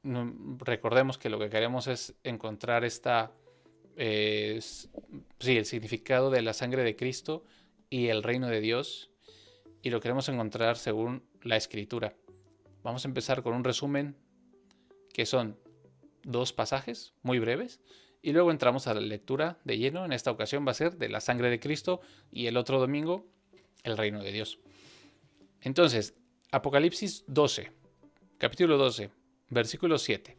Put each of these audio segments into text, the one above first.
recordemos que lo que queremos es encontrar el significado de la sangre de Cristo y el reino de Dios, y lo queremos encontrar según la Escritura. Vamos a empezar con un resumen que son 2 pasajes muy breves, y luego entramos a la lectura de lleno. En esta ocasión va a ser de la sangre de Cristo y el otro domingo el reino de Dios. Entonces, Apocalipsis 12, capítulo 12, versículo 7.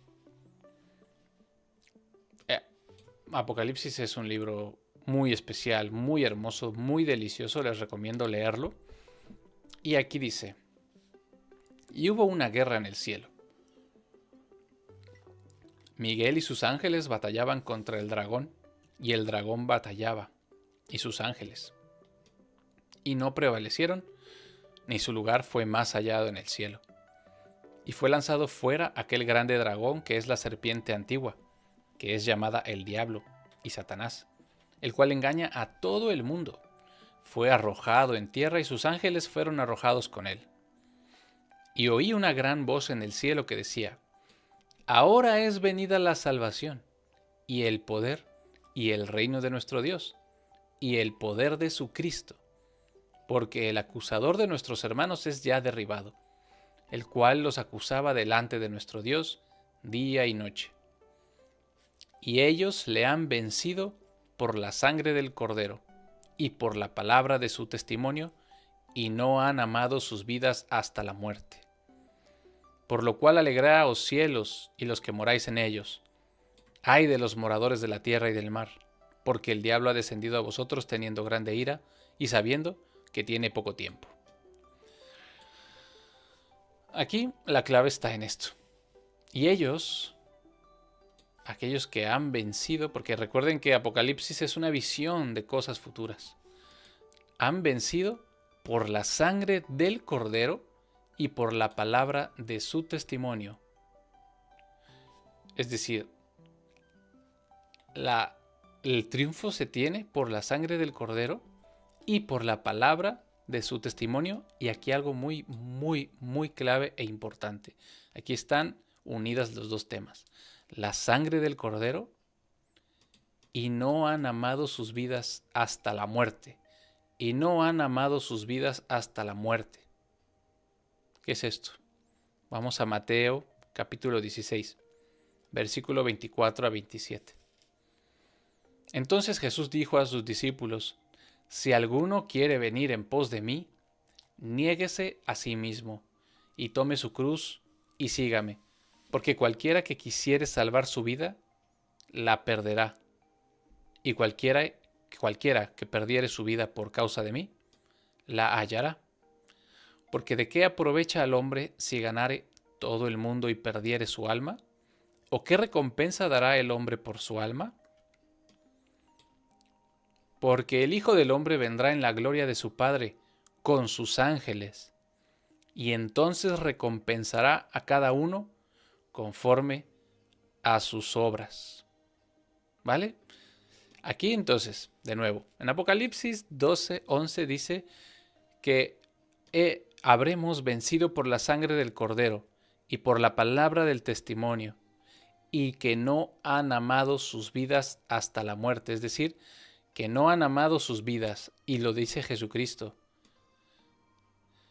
Apocalipsis es un libro muy especial, muy hermoso, muy delicioso, les recomiendo leerlo. Y aquí dice: y hubo una guerra en el cielo. Miguel y sus ángeles batallaban contra el dragón, y el dragón batallaba, y sus ángeles. Y no prevalecieron, ni su lugar fue más hallado en el cielo. Y fue lanzado fuera aquel grande dragón que es la serpiente antigua, que es llamada el diablo y Satanás, el cual engaña a todo el mundo. Fue arrojado en tierra y sus ángeles fueron arrojados con él. Y oí una gran voz en el cielo que decía: ahora es venida la salvación, y el poder, y el reino de nuestro Dios, y el poder de su Cristo, porque el acusador de nuestros hermanos es ya derribado, el cual los acusaba delante de nuestro Dios día y noche. Y ellos le han vencido por la sangre del Cordero y por la palabra de su testimonio, y no han amado sus vidas hasta la muerte. Por lo cual alegraos cielos y los que moráis en ellos. Ay de los moradores de la tierra y del mar, porque el diablo ha descendido a vosotros teniendo grande ira y sabiendo que tiene poco tiempo. Aquí la clave está en esto. Y ellos, aquellos que han vencido, porque recuerden que Apocalipsis es una visión de cosas futuras, han vencido por la sangre del Cordero y por la palabra de su testimonio. Es decir, el triunfo se tiene por la sangre del Cordero y por la palabra de su testimonio. Y aquí algo muy, muy, muy clave e importante. Aquí están unidas los dos temas: la sangre del Cordero, y no han amado sus vidas hasta la muerte. Y no han amado sus vidas hasta la muerte. ¿Qué es esto? Vamos a Mateo capítulo 16, versículo 24 a 27. Entonces Jesús dijo a sus discípulos: si alguno quiere venir en pos de mí, niéguese a sí mismo, y tome su cruz y sígame, porque cualquiera que quisiere salvar su vida, la perderá, y cualquiera que perdiere su vida por causa de mí, la hallará. Porque ¿de qué aprovecha al hombre si ganare todo el mundo y perdiere su alma? ¿O qué recompensa dará el hombre por su alma? Porque el Hijo del Hombre vendrá en la gloria de su Padre con sus ángeles, y entonces recompensará a cada uno conforme a sus obras. ¿Vale? Aquí entonces, de nuevo, en Apocalipsis 12:11 dice que habremos vencido por la sangre del Cordero y por la palabra del testimonio, y que no han amado sus vidas hasta la muerte. Es decir, que no han amado sus vidas, y lo dice Jesucristo.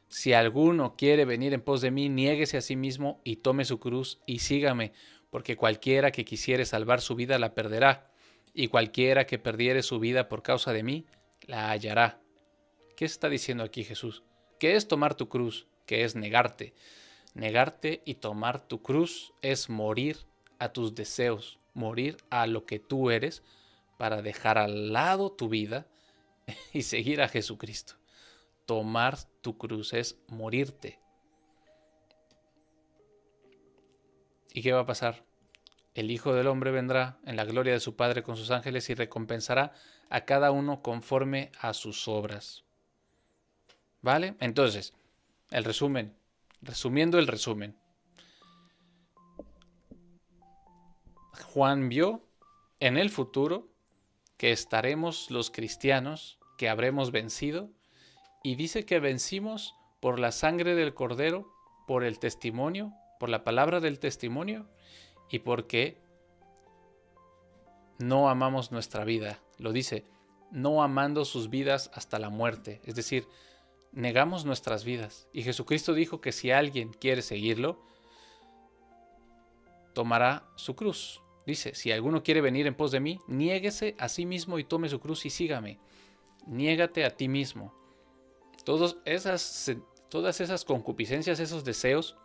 Si alguno quiere venir en pos de mí, niéguese a sí mismo y tome su cruz y sígame, porque cualquiera que quisiere salvar su vida la perderá, y cualquiera que perdiere su vida por causa de mí, la hallará. ¿Qué está diciendo aquí Jesús? ¿Qué es tomar tu cruz? ¿Qué es negarte? Negarte y tomar tu cruz es morir a tus deseos, morir a lo que tú eres, para dejar al lado tu vida y seguir a Jesucristo. Tomar tu cruz es morirte. ¿Y qué va a pasar? El Hijo del Hombre vendrá en la gloria de su Padre con sus ángeles y recompensará a cada uno conforme a sus obras. ¿Vale? Entonces, el resumen. Resumiendo el resumen. Juan vio en el futuro que estaremos los cristianos, que habremos vencido, y dice que vencimos por la sangre del Cordero, por el testimonio, por la palabra del testimonio y porque no amamos nuestra vida. Lo dice, no amando sus vidas hasta la muerte. Es decir, negamos nuestras vidas. Y Jesucristo dijo que si alguien quiere seguirlo, tomará su cruz. Dice, si alguno quiere venir en pos de mí, niéguese a sí mismo y tome su cruz y sígame. Niégate a ti mismo. Todas esas concupiscencias, esos deseos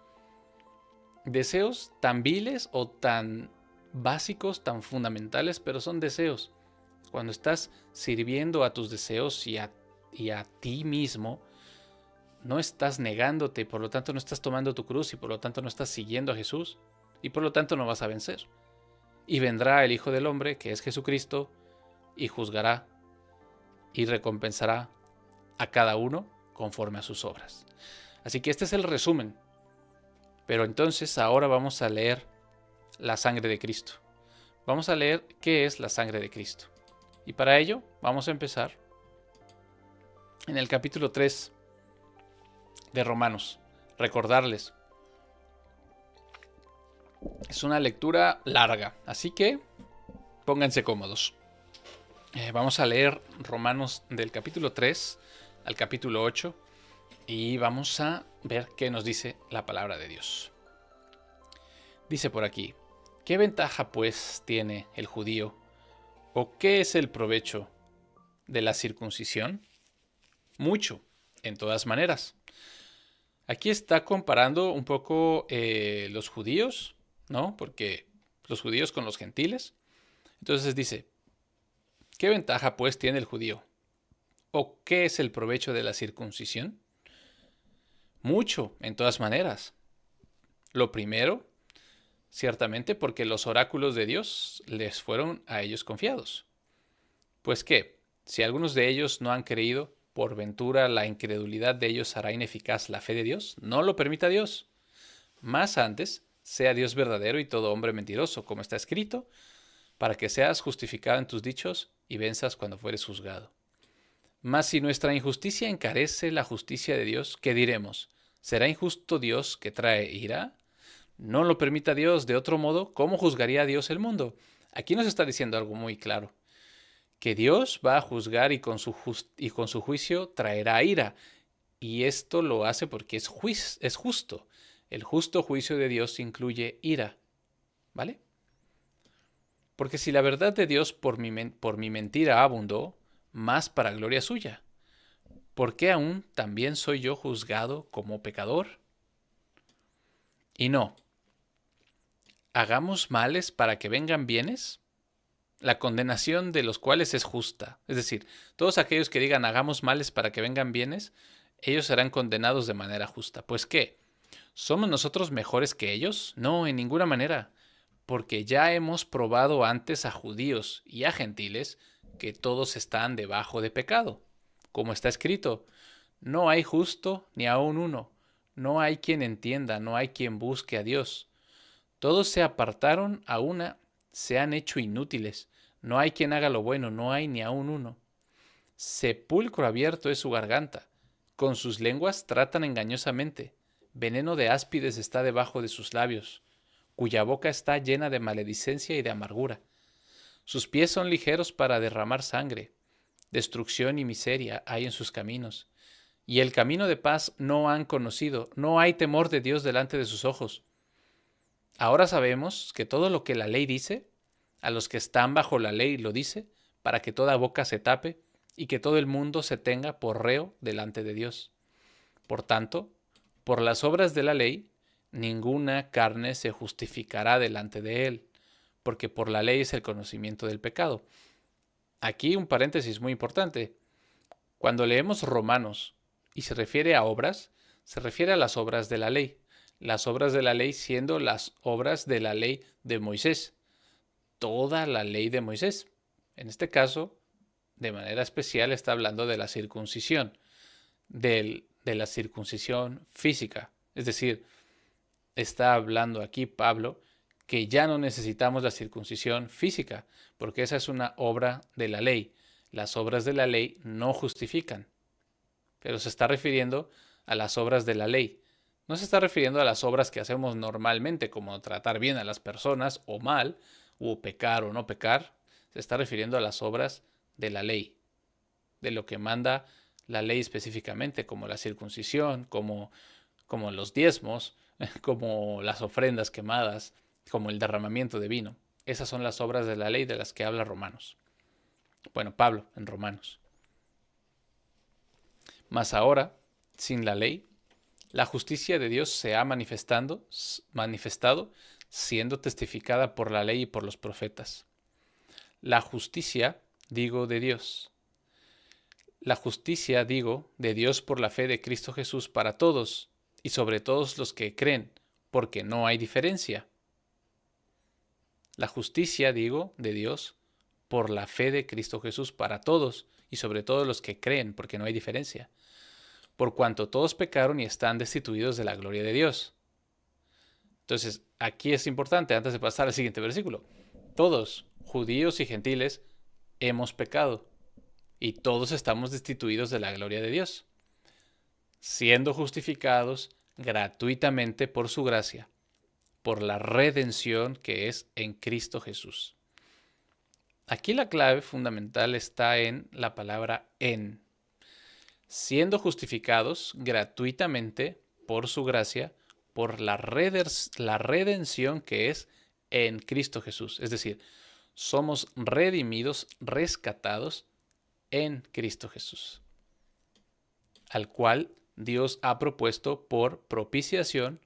tan viles o tan básicos, tan fundamentales, pero son deseos. Cuando estás sirviendo a tus deseos y a ti mismo, no estás negándote, por lo tanto no estás tomando tu cruz y por lo tanto no estás siguiendo a Jesús y por lo tanto no vas a vencer. Y vendrá el Hijo del Hombre, que es Jesucristo, y juzgará y recompensará a cada uno conforme a sus obras. Así que este es el resumen. Pero entonces ahora vamos a leer la sangre de Cristo. Vamos a leer qué es la sangre de Cristo. Y para ello vamos a empezar en el capítulo 3 de Romanos. Recordarles, es una lectura larga, así que pónganse cómodos. Vamos a leer Romanos del capítulo 3 al capítulo 8 y vamos a ver qué nos dice la palabra de Dios. Dice por aquí, ¿qué ventaja pues tiene el judío? ¿O qué es el provecho de la circuncisión? Mucho, en todas maneras. Aquí está comparando un poco los judíos, ¿no? Porque los judíos con los gentiles. Entonces dice, ¿qué ventaja pues tiene el judío? ¿O qué es el provecho de la circuncisión? Mucho, en todas maneras. Lo primero, ciertamente porque los oráculos de Dios les fueron a ellos confiados. Pues que, si algunos de ellos no han creído, por ventura la incredulidad de ellos hará ineficaz la fe de Dios. No lo permita Dios. Más antes, sea Dios verdadero y todo hombre mentiroso, como está escrito, para que seas justificado en tus dichos y venzas cuando fueres juzgado. Mas si nuestra injusticia encarece la justicia de Dios, ¿qué diremos? ¿Será injusto Dios que trae ira? No lo permita Dios. De otro modo, ¿cómo juzgaría Dios el mundo? Aquí nos está diciendo algo muy claro. Que Dios va a juzgar y con su juicio traerá ira. Y esto lo hace porque es justo. El justo juicio de Dios incluye ira. ¿Vale? Porque si la verdad de Dios por mi mentira abundó, más para gloria suya. ¿Por qué aún también soy yo juzgado como pecador? Y no, hagamos males para que vengan bienes, la condenación de los cuales es justa. Es decir, todos aquellos que digan hagamos males para que vengan bienes, ellos serán condenados de manera justa. ¿Pues qué? ¿Somos nosotros mejores que ellos? No, en ninguna manera, porque ya hemos probado antes a judíos y a gentiles que todos están debajo de pecado. Como está escrito, no hay justo ni aun uno, no hay quien entienda, no hay quien busque a Dios. Todos se apartaron a una, se han hecho inútiles, no hay quien haga lo bueno, no hay ni aun uno. Sepulcro abierto es su garganta, con sus lenguas tratan engañosamente, veneno de áspides está debajo de sus labios, cuya boca está llena de maledicencia y de amargura. Sus pies son ligeros para derramar sangre, destrucción y miseria hay en sus caminos, y el camino de paz no han conocido, no hay temor de Dios delante de sus ojos. Ahora sabemos que todo lo que la ley dice, a los que están bajo la ley lo dice, para que toda boca se tape y que todo el mundo se tenga por reo delante de Dios. Por tanto, por las obras de la ley, ninguna carne se justificará delante de él, porque por la ley es el conocimiento del pecado. Aquí un paréntesis muy importante. Cuando leemos Romanos y se refiere a obras, se refiere a las obras de la ley. Las obras de la ley siendo las obras de la ley de Moisés. Toda la ley de Moisés. En este caso, de manera especial, está hablando de la circuncisión. De la circuncisión física. Es decir, está hablando aquí Pablo que ya no necesitamos la circuncisión física, porque esa es una obra de la ley. Las obras de la ley no justifican, pero se está refiriendo a las obras de la ley, No se está refiriendo a las obras que hacemos normalmente, como tratar bien a las personas o mal, o pecar o no pecar. Se está refiriendo a las obras de la ley, de lo que manda la ley específicamente, como la circuncisión, como los diezmos, como las ofrendas quemadas, como el derramamiento de vino. Esas son las obras de la ley de las que habla Romanos. Bueno, Pablo en Romanos. Mas ahora, sin la ley, la justicia de Dios se ha manifestado siendo testificada por la ley y por los profetas. La justicia, digo, de Dios. La justicia, digo, de Dios por la fe de Cristo Jesús para todos, y sobre todos los que creen, porque no hay diferencia. La justicia, digo, de Dios por la fe de Cristo Jesús para todos, y sobre todos los que creen, porque no hay diferencia. Por cuanto todos pecaron y están destituidos de la gloria de Dios. Entonces, aquí es importante, antes de pasar al siguiente versículo, todos, judíos y gentiles, hemos pecado, y todos estamos destituidos de la gloria de Dios, siendo justificados gratuitamente por su gracia, por la redención que es en Cristo Jesús. Aquí la clave fundamental está en la palabra en. Siendo justificados gratuitamente por su gracia, por la redención que es en Cristo Jesús. Es decir, somos redimidos, rescatados en Cristo Jesús, al cual Dios ha propuesto por propiciación,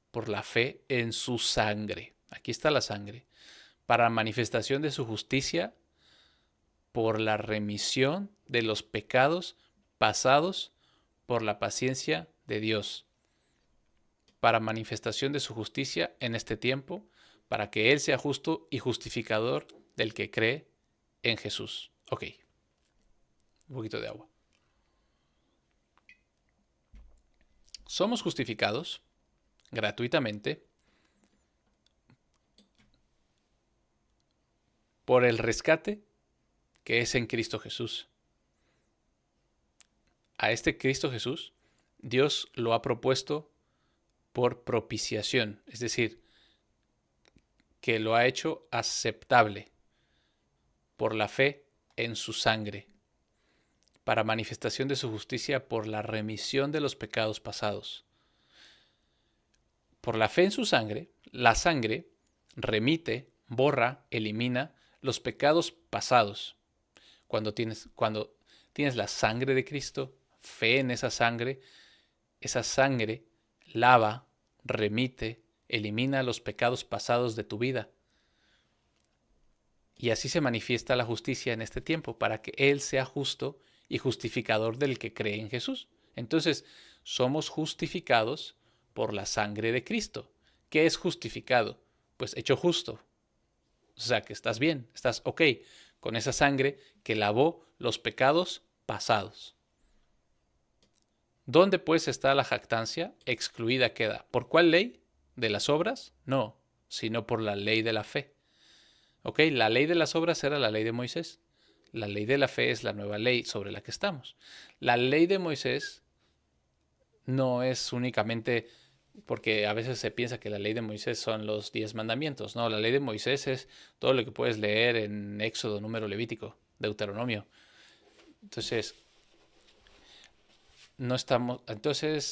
por la fe en su sangre. Aquí está la sangre, para manifestación de su justicia, por la remisión de los pecados pasados, por la paciencia de Dios, para manifestación de su justicia en este tiempo, para que Él sea justo y justificador del que cree en Jesús. Ok, un poquito de agua. Somos justificados gratuitamente por el rescate que es en Cristo Jesús. A este Cristo Jesús, Dios lo ha propuesto por propiciación, es decir, que lo ha hecho aceptable por la fe en su sangre, para manifestación de su justicia por la remisión de los pecados pasados. Por la fe en su sangre, la sangre remite, borra, elimina los pecados pasados. Cuando tienes la sangre de Cristo, fe en esa sangre lava, remite, elimina los pecados pasados de tu vida. Y así se manifiesta la justicia en este tiempo, para que Él sea justo y justificador del que cree en Jesús. Entonces, somos justificados por la sangre de Cristo. ¿Qué es justificado? Pues hecho justo. O sea, que estás bien, estás ok con esa sangre que lavó los pecados pasados. ¿Dónde pues está la jactancia? Excluida queda. ¿Por cuál ley? ¿De las obras? No, sino por la ley de la fe. Ok, la ley de las obras era la ley de Moisés. La ley de la fe es la nueva ley sobre la que estamos. La ley de Moisés no es únicamente, porque a veces se piensa que la ley de Moisés son los 10 mandamientos. No, la ley de Moisés es todo lo que puedes leer en Éxodo, Número, Levítico, Deuteronomio. Entonces,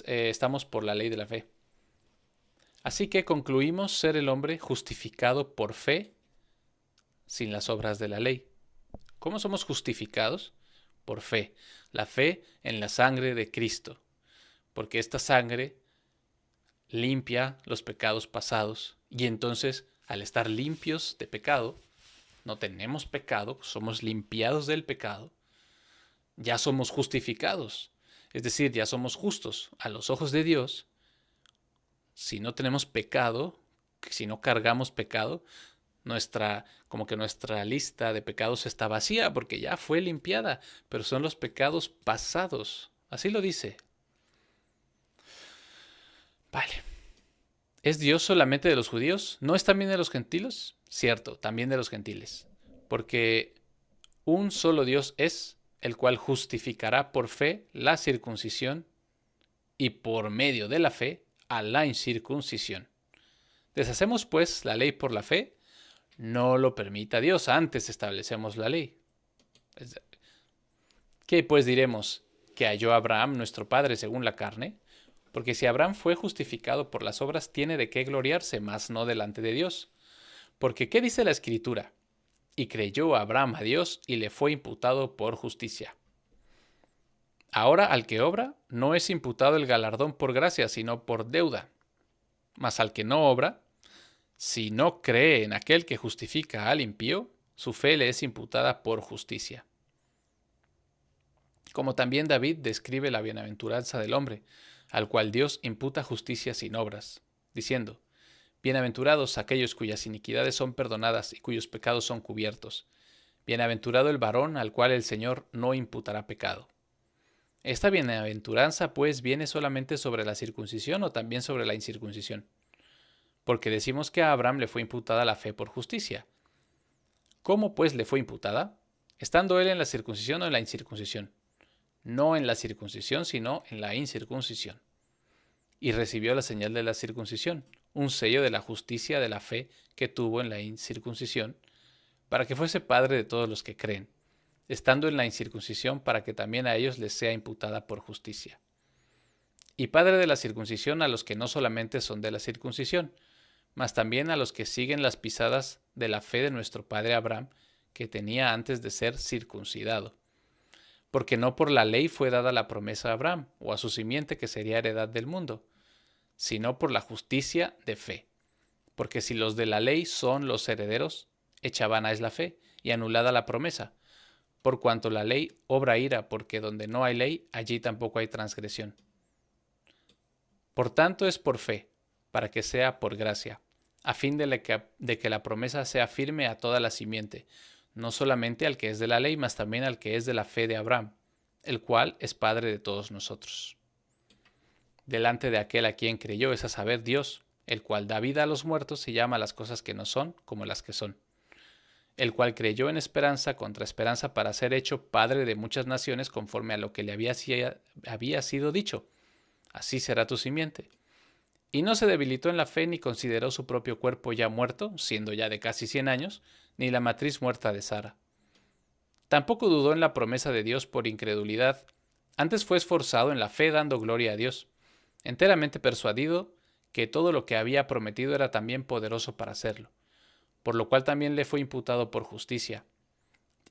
estamos por la ley de la fe. Así que concluimos ser el hombre justificado por fe sin las obras de la ley. ¿Cómo somos justificados? Por fe. La fe en la sangre de Cristo. Porque esta sangre limpia los pecados pasados. Y entonces, al estar limpios de pecado, no tenemos pecado, somos limpiados del pecado, ya somos justificados. Es decir, ya somos justos a los ojos de Dios. Si no tenemos pecado, si no cargamos pecado, nuestra lista de pecados está vacía porque ya fue limpiada, pero son los pecados pasados. Así lo dice. Vale. ¿Es Dios solamente de los judíos? ¿No es también de los gentiles? Cierto, también de los gentiles. Porque un solo Dios es, el cual justificará por fe la circuncisión y por medio de la fe a la incircuncisión. ¿Deshacemos pues la ley por la fe? No lo permita Dios, antes establecemos la ley. ¿Qué pues diremos? ¿Que halló Abraham nuestro padre según la carne? Porque si Abraham fue justificado por las obras, tiene de qué gloriarse, mas no delante de Dios. Porque ¿qué dice la Escritura? Y creyó Abraham a Dios y le fue imputado por justicia. Ahora al que obra, no es imputado el galardón por gracia, sino por deuda. Mas al que no obra, si no cree en aquel que justifica al impío, su fe le es imputada por justicia. Como también David describe la bienaventuranza del hombre, al cual Dios imputa justicia sin obras, diciendo: Bienaventurados aquellos cuyas iniquidades son perdonadas y cuyos pecados son cubiertos. Bienaventurado el varón al cual el Señor no imputará pecado. ¿Esta bienaventuranza, pues, viene solamente sobre la circuncisión o también sobre la incircuncisión? Porque decimos que a Abraham le fue imputada la fe por justicia. ¿Cómo, pues, le fue imputada? ¿Estando él en la circuncisión o en la incircuncisión? No en la circuncisión, sino en la incircuncisión. Y recibió la señal de la circuncisión, un sello de la justicia de la fe que tuvo en la incircuncisión, para que fuese padre de todos los que creen, estando en la incircuncisión, para que también a ellos les sea imputada por justicia. Y padre de la circuncisión a los que no solamente son de la circuncisión, mas también a los que siguen las pisadas de la fe de nuestro padre Abraham, que tenía antes de ser circuncidado. Porque no por la ley fue dada la promesa a Abraham, o a su simiente que sería heredad del mundo, sino por la justicia de fe. Porque si los de la ley son los herederos, hecha vana es la fe, y anulada la promesa, por cuanto la ley obra ira, porque donde no hay ley, allí tampoco hay transgresión. Por tanto es por fe, para que sea por gracia, a fin de que la promesa sea firme a toda la simiente, no solamente al que es de la ley, mas también al que es de la fe de Abraham, el cual es Padre de todos nosotros. Delante de aquel a quien creyó, es a saber, Dios, el cual da vida a los muertos y llama a las cosas que no son como las que son, el cual creyó en esperanza contra esperanza para ser hecho Padre de muchas naciones conforme a lo que le había sido dicho: así será tu simiente. Y no se debilitó en la fe ni consideró su propio cuerpo ya muerto, siendo ya de casi 100 años, ni la matriz muerta de Sara. Tampoco dudó en la promesa de Dios por incredulidad, antes fue esforzado en la fe dando gloria a Dios, enteramente persuadido que todo lo que había prometido era también poderoso para hacerlo, por lo cual también le fue imputado por justicia.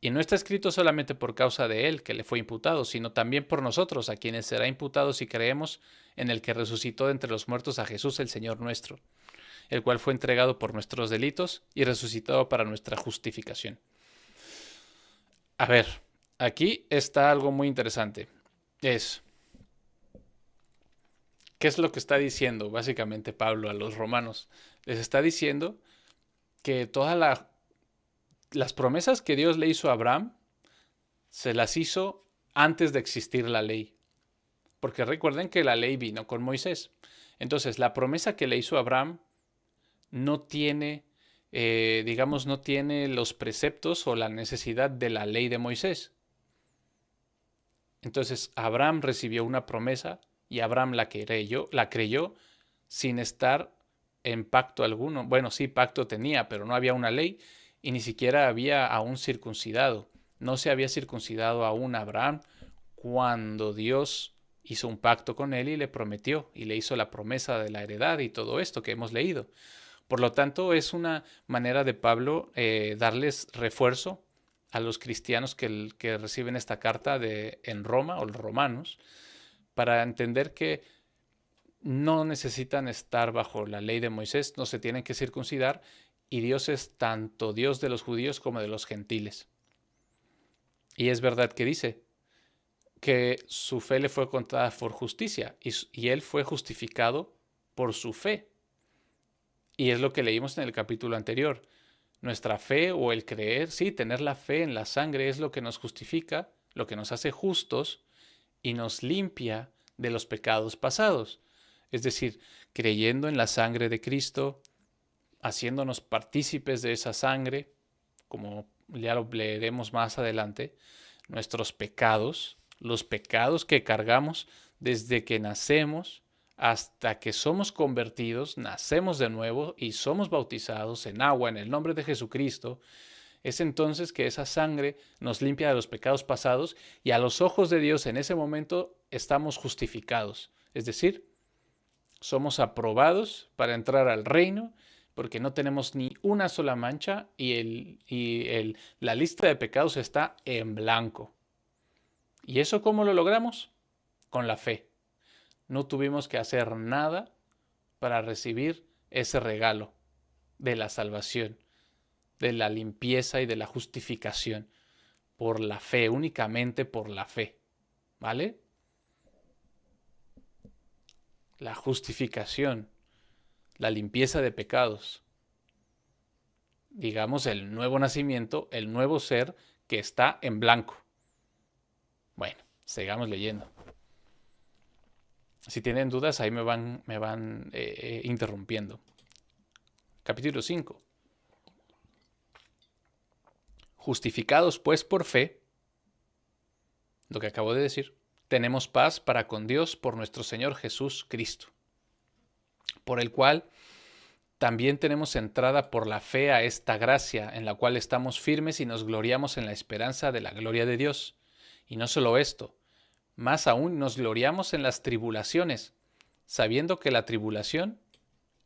Y no está escrito solamente por causa de él que le fue imputado, sino también por nosotros, a quienes será imputado si creemos en el que resucitó de entre los muertos a Jesús el Señor nuestro, el cual fue entregado por nuestros delitos y resucitado para nuestra justificación. A ver, aquí está algo muy interesante. ¿Qué es lo que está diciendo básicamente Pablo a los romanos? Les está diciendo que todas las promesas que Dios le hizo a Abraham se las hizo antes de existir la ley. Porque recuerden que la ley vino con Moisés. Entonces, la promesa que le hizo a Abraham no tiene, no tiene los preceptos o la necesidad de la ley de Moisés. Entonces, Abraham recibió una promesa y Abraham la creyó sin estar en pacto alguno. Bueno, sí, pacto tenía, pero no había una ley y ni siquiera había aún circuncidado. No se había circuncidado aún Abraham cuando Dios hizo un pacto con él y le prometió y le hizo la promesa de la heredad y todo esto que hemos leído. Por lo tanto, es una manera de Pablo darles refuerzo a los cristianos que reciben esta carta en Roma o los romanos, para entender que no necesitan estar bajo la ley de Moisés, no se tienen que circuncidar, y Dios es tanto Dios de los judíos como de los gentiles. Y es verdad que dice que su fe le fue contada por justicia y él fue justificado por su fe. Y es lo que leímos en el capítulo anterior. Nuestra fe o el creer, sí, tener la fe en la sangre es lo que nos justifica, lo que nos hace justos y nos limpia de los pecados pasados. Es decir, creyendo en la sangre de Cristo, haciéndonos partícipes de esa sangre, como ya lo leeremos más adelante, nuestros pecados, los pecados que cargamos desde que nacemos hasta que somos convertidos, nacemos de nuevo y somos bautizados en agua en el nombre de Jesucristo, es entonces que esa sangre nos limpia de los pecados pasados y a los ojos de Dios en ese momento estamos justificados. Es decir, somos aprobados para entrar al reino porque no tenemos ni una sola mancha y la lista de pecados está en blanco. ¿Y eso cómo lo logramos? Con la fe. No tuvimos que hacer nada para recibir ese regalo de la salvación, de la limpieza y de la justificación. Por la fe, únicamente por la fe. ¿Vale? La justificación, la limpieza de pecados. Digamos, el nuevo nacimiento, el nuevo ser que está en blanco. Bueno, sigamos leyendo. Si tienen dudas, ahí me van interrumpiendo. Capítulo 5. Justificados pues por fe, lo que acabo de decir, tenemos paz para con Dios por nuestro Señor Jesús Cristo, por el cual también tenemos entrada por la fe a esta gracia, en la cual estamos firmes y nos gloriamos en la esperanza de la gloria de Dios. Y no solo esto, más aún nos gloriamos en las tribulaciones, sabiendo que la tribulación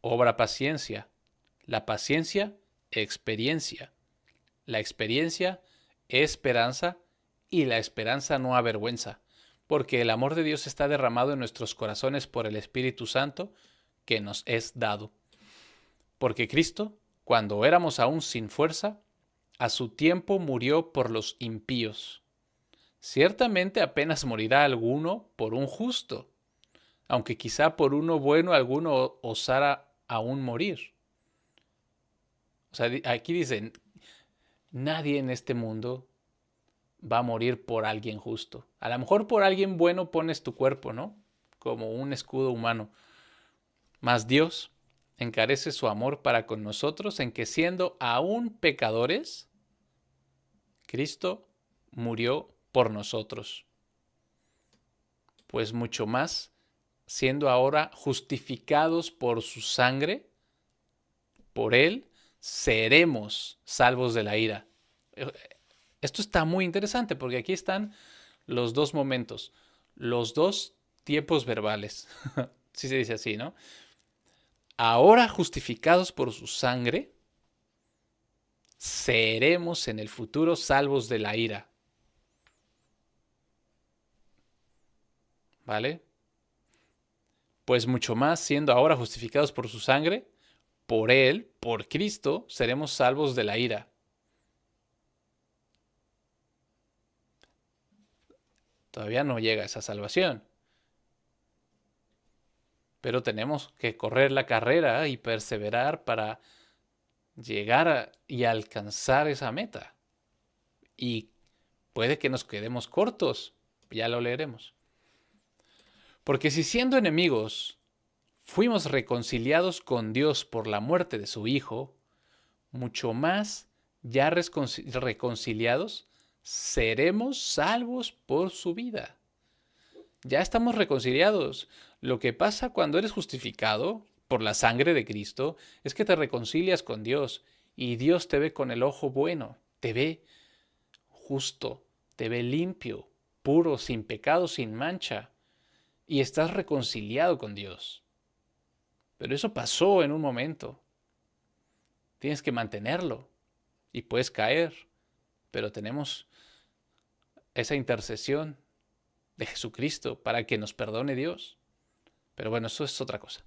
obra paciencia, la paciencia, experiencia, la experiencia, esperanza, y la esperanza no avergüenza, porque el amor de Dios está derramado en nuestros corazones por el Espíritu Santo que nos es dado. Porque Cristo, cuando éramos aún sin fuerza, a su tiempo murió por los impíos. Ciertamente apenas morirá alguno por un justo, aunque quizá por uno bueno alguno osara aún morir. O sea, aquí dicen, nadie en este mundo va a morir por alguien justo. A lo mejor por alguien bueno pones tu cuerpo, ¿no? Como un escudo humano. Mas Dios encarece su amor para con nosotros en que siendo aún pecadores, Cristo murió por nosotros. Pues mucho más, siendo ahora justificados por su sangre, por Él seremos salvos de la ira. Esto está muy interesante porque aquí están los dos momentos, los dos tiempos verbales. Sí se dice así, ¿no? Ahora justificados por su sangre, seremos en el futuro salvos de la ira. ¿Vale? Pues mucho más, siendo ahora justificados por su sangre, por Él, por Cristo, seremos salvos de la ira. Todavía no llega esa salvación. Pero tenemos que correr la carrera y perseverar para llegar y alcanzar esa meta. Y puede que nos quedemos cortos, ya lo leeremos. Porque si siendo enemigos fuimos reconciliados con Dios por la muerte de su Hijo, mucho más ya reconciliados seremos salvos por su vida. Ya estamos reconciliados. Lo que pasa cuando eres justificado por la sangre de Cristo es que te reconcilias con Dios y Dios te ve con el ojo bueno, te ve justo, te ve limpio, puro, sin pecado, sin mancha, y estás reconciliado con Dios. Pero eso pasó en un momento. Tienes que mantenerlo y puedes caer, pero tenemos esa intercesión de Jesucristo para que nos perdone Dios. Pero bueno, eso es otra cosa.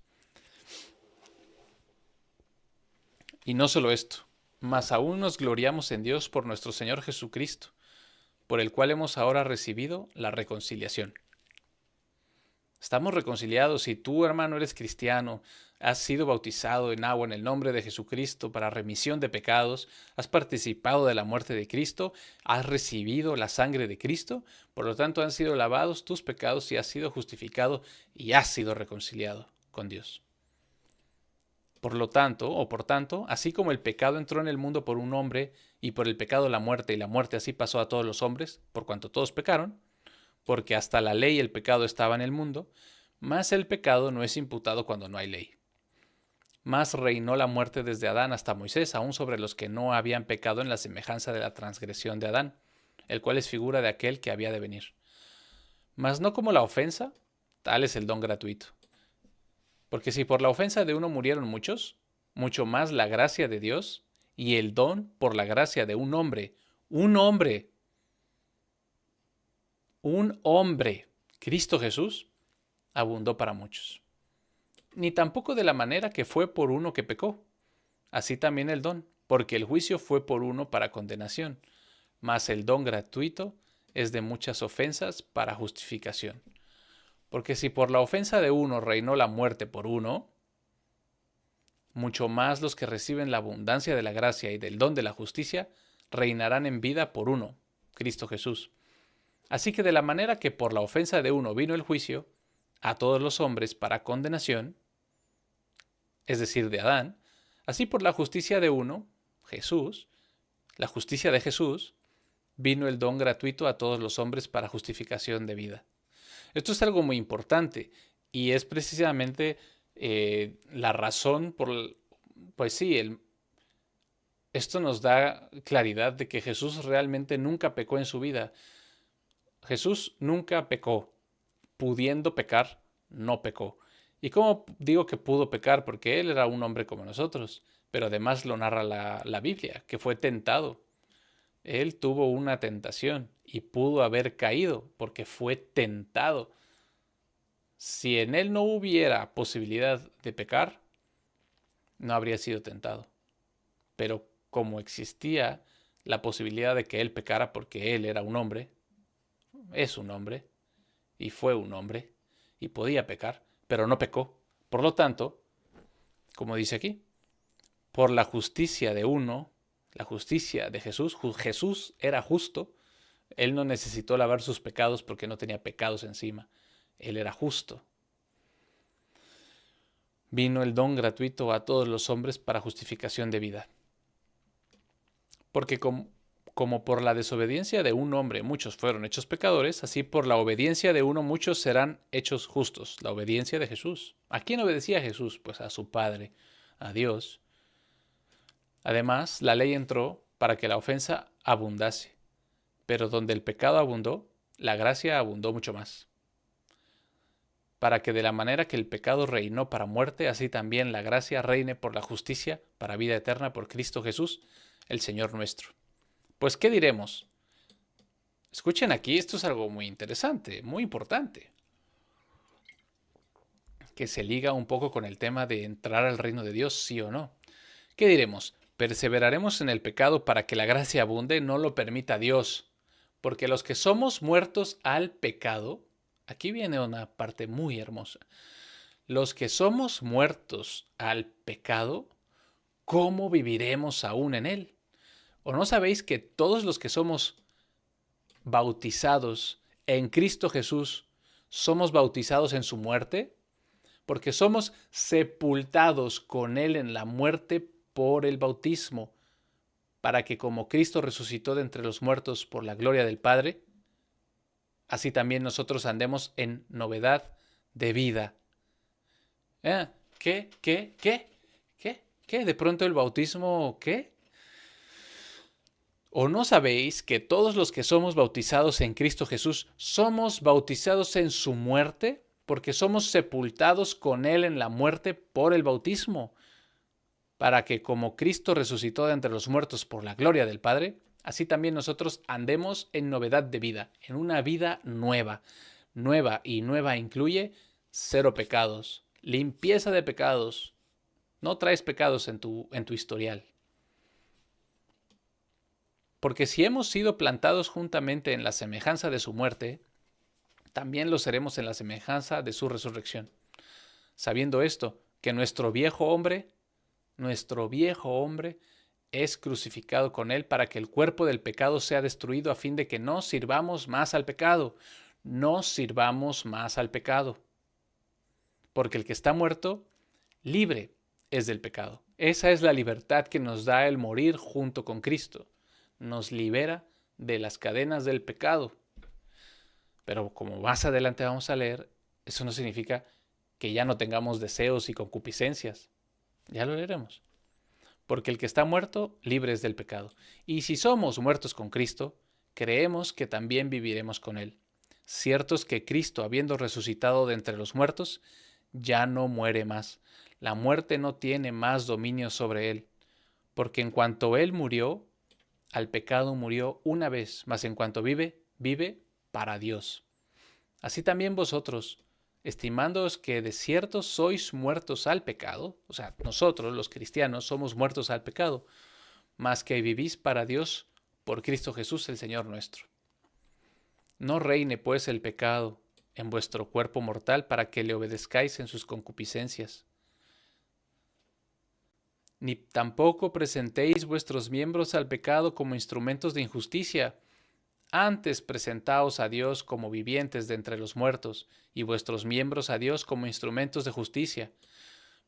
Y no solo esto, mas aún nos gloriamos en Dios por nuestro Señor Jesucristo, por el cual hemos ahora recibido la reconciliación. Estamos reconciliados. Si tú, hermano, eres cristiano, has sido bautizado en agua en el nombre de Jesucristo para remisión de pecados, has participado de la muerte de Cristo, has recibido la sangre de Cristo, por lo tanto han sido lavados tus pecados y has sido justificado y has sido reconciliado con Dios. Por tanto, así como el pecado entró en el mundo por un hombre y por el pecado la muerte y la muerte así pasó a todos los hombres, por cuanto todos pecaron, porque hasta la ley y el pecado estaba en el mundo, Mas el pecado no es imputado cuando no hay ley. Mas reinó la muerte desde Adán hasta Moisés, aun sobre los que no habían pecado en la semejanza de la transgresión de Adán, el cual es figura de aquel que había de venir. Mas no como la ofensa, tal es el don gratuito. Porque si por la ofensa de uno murieron muchos, mucho más la gracia de Dios y el don por la gracia de un hombre, Cristo Jesús, abundó para muchos. Ni tampoco de la manera que fue por uno que pecó, así también el don, porque el juicio fue por uno para condenación, mas el don gratuito es de muchas ofensas para justificación. Porque si por la ofensa de uno reinó la muerte por uno, mucho más los que reciben la abundancia de la gracia y del don de la justicia reinarán en vida por uno, Cristo Jesús. Así que de la manera que por la ofensa de uno vino el juicio a todos los hombres para condenación, es decir, de Adán, así por la justicia de uno, Jesús, la justicia de Jesús, vino el don gratuito a todos los hombres para justificación de vida. Esto es algo muy importante y es precisamente la razón por, pues sí, esto nos da claridad de que Jesús realmente nunca pecó en su vida. Jesús nunca pecó. Pudiendo pecar, no pecó. ¿Y cómo digo que pudo pecar? Porque él era un hombre como nosotros, pero además lo narra la Biblia, que fue tentado. Él tuvo una tentación y pudo haber caído porque fue tentado. Si en él no hubiera posibilidad de pecar, no habría sido tentado. Pero como existía la posibilidad de que él pecara porque él era un hombre, es un hombre, y fue un hombre, y podía pecar, pero no pecó. Por lo tanto, como dice aquí, por la justicia de uno, la justicia de Jesús, Jesús era justo, él no necesitó lavar sus pecados porque no tenía pecados encima, él era justo. Vino el don gratuito a todos los hombres para justificación de vida. Porque como por la desobediencia de un hombre muchos fueron hechos pecadores, así por la obediencia de uno muchos serán hechos justos. La obediencia de Jesús. ¿A quién obedecía Jesús? Pues a su Padre, a Dios. Además, la ley entró para que la ofensa abundase. Pero donde el pecado abundó, la gracia abundó mucho más. Para que de la manera que el pecado reinó para muerte, así también la gracia reine por la justicia para vida eterna por Cristo Jesús, el Señor nuestro. Pues, ¿qué diremos? Escuchen aquí, esto es algo muy interesante, muy importante, que se liga un poco con el tema de entrar al reino de Dios, sí o no. ¿Qué diremos? ¿Perseveraremos en el pecado para que la gracia abunde? No lo permita Dios. Porque los que somos muertos al pecado, aquí viene una parte muy hermosa. Los que somos muertos al pecado, ¿cómo viviremos aún en él? ¿O no sabéis que todos los que somos bautizados en Cristo Jesús, somos bautizados en su muerte? Porque somos sepultados con él en la muerte por el bautismo, para que como Cristo resucitó de entre los muertos por la gloria del Padre, así también nosotros andemos en novedad de vida. ¿Qué? ¿De pronto el bautismo qué? ¿O no sabéis que todos los que somos bautizados en Cristo Jesús somos bautizados en su muerte? Porque somos sepultados con él en la muerte por el bautismo, para que como Cristo resucitó de entre los muertos por la gloria del Padre, así también nosotros andemos en novedad de vida, en una vida nueva. Nueva y nueva incluye 0 pecados, limpieza de pecados. No traes pecados en tu historial. Porque si hemos sido plantados juntamente en la semejanza de su muerte, también lo seremos en la semejanza de su resurrección. Sabiendo esto, que nuestro viejo hombre es crucificado con él para que el cuerpo del pecado sea destruido a fin de que no sirvamos más al pecado. No sirvamos más al pecado. Porque el que está muerto, libre es del pecado. Esa es la libertad que nos da el morir junto con Cristo. Nos libera de las cadenas del pecado. Pero como más adelante vamos a leer, eso no significa que ya no tengamos deseos y concupiscencias. Ya lo leeremos. Porque el que está muerto, libre es del pecado. Y si somos muertos con Cristo, creemos que también viviremos con Él. Cierto es que Cristo, habiendo resucitado de entre los muertos, ya no muere más. La muerte no tiene más dominio sobre Él. Porque en cuanto Él murió, al pecado murió una vez, mas en cuanto vive, vive para Dios. Así también vosotros, estimándoos que de cierto sois muertos al pecado, o sea, nosotros los cristianos somos muertos al pecado, mas que vivís para Dios por Cristo Jesús el Señor nuestro. No reine pues el pecado en vuestro cuerpo mortal para que le obedezcáis en sus concupiscencias. Ni tampoco presentéis vuestros miembros al pecado como instrumentos de injusticia. Antes presentaos a Dios como vivientes de entre los muertos, y vuestros miembros a Dios como instrumentos de justicia.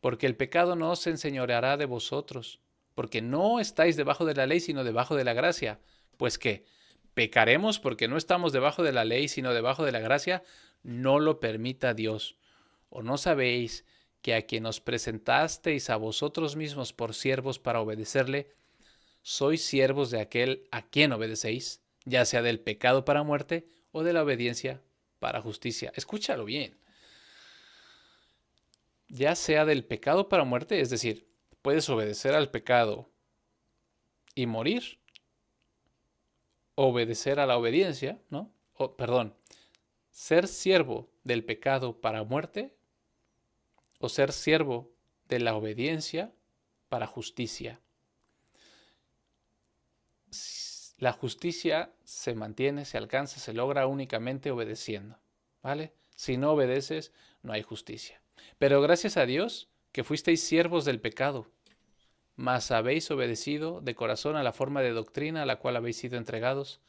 Porque el pecado no os enseñoreará de vosotros, porque no estáis debajo de la ley, sino debajo de la gracia. Pues ¿qué? ¿Pecaremos porque no estamos debajo de la ley, sino debajo de la gracia? No lo permita Dios. ¿O no sabéis que a quien os presentasteis a vosotros mismos por siervos para obedecerle, sois siervos de aquel a quien obedecéis, ya sea del pecado para muerte o de la obediencia para justicia? Escúchalo bien. Ya sea del pecado para muerte, es decir, puedes obedecer al pecado y morir, obedecer a la obediencia, ¿no? Perdón, ser siervo del pecado para muerte o ser siervo de la obediencia para justicia. La justicia se mantiene, se alcanza, se logra únicamente obedeciendo, ¿vale? Si no obedeces, no hay justicia. Pero gracias a Dios que fuisteis siervos del pecado, mas habéis obedecido de corazón a la forma de doctrina a la cual habéis sido entregados,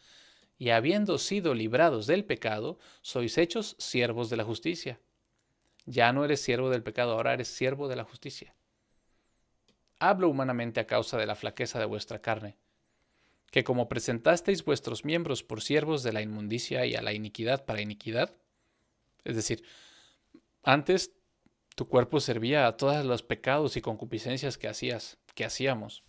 y habiendo sido librados del pecado, sois hechos siervos de la justicia. Ya no eres siervo del pecado, ahora eres siervo de la justicia. Hablo humanamente a causa de la flaqueza de vuestra carne, que como presentasteis vuestros miembros por siervos de la inmundicia y a la iniquidad para iniquidad, es decir, antes tu cuerpo servía a todos los pecados y concupiscencias que hacíamos.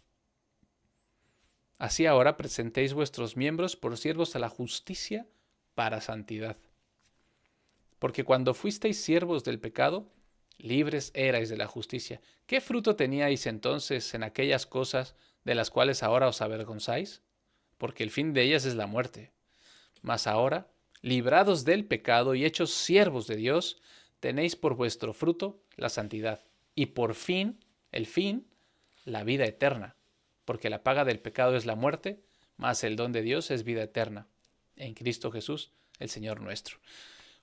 Así ahora presentéis vuestros miembros por siervos a la justicia para santidad. Porque cuando fuisteis siervos del pecado, libres erais de la justicia. ¿Qué fruto teníais entonces en aquellas cosas de las cuales ahora os avergonzáis? Porque el fin de ellas es la muerte. Mas ahora, librados del pecado y hechos siervos de Dios, tenéis por vuestro fruto la santidad, y por fin, el fin, la vida eterna. Porque la paga del pecado es la muerte, mas el don de Dios es vida eterna, en Cristo Jesús, el Señor nuestro.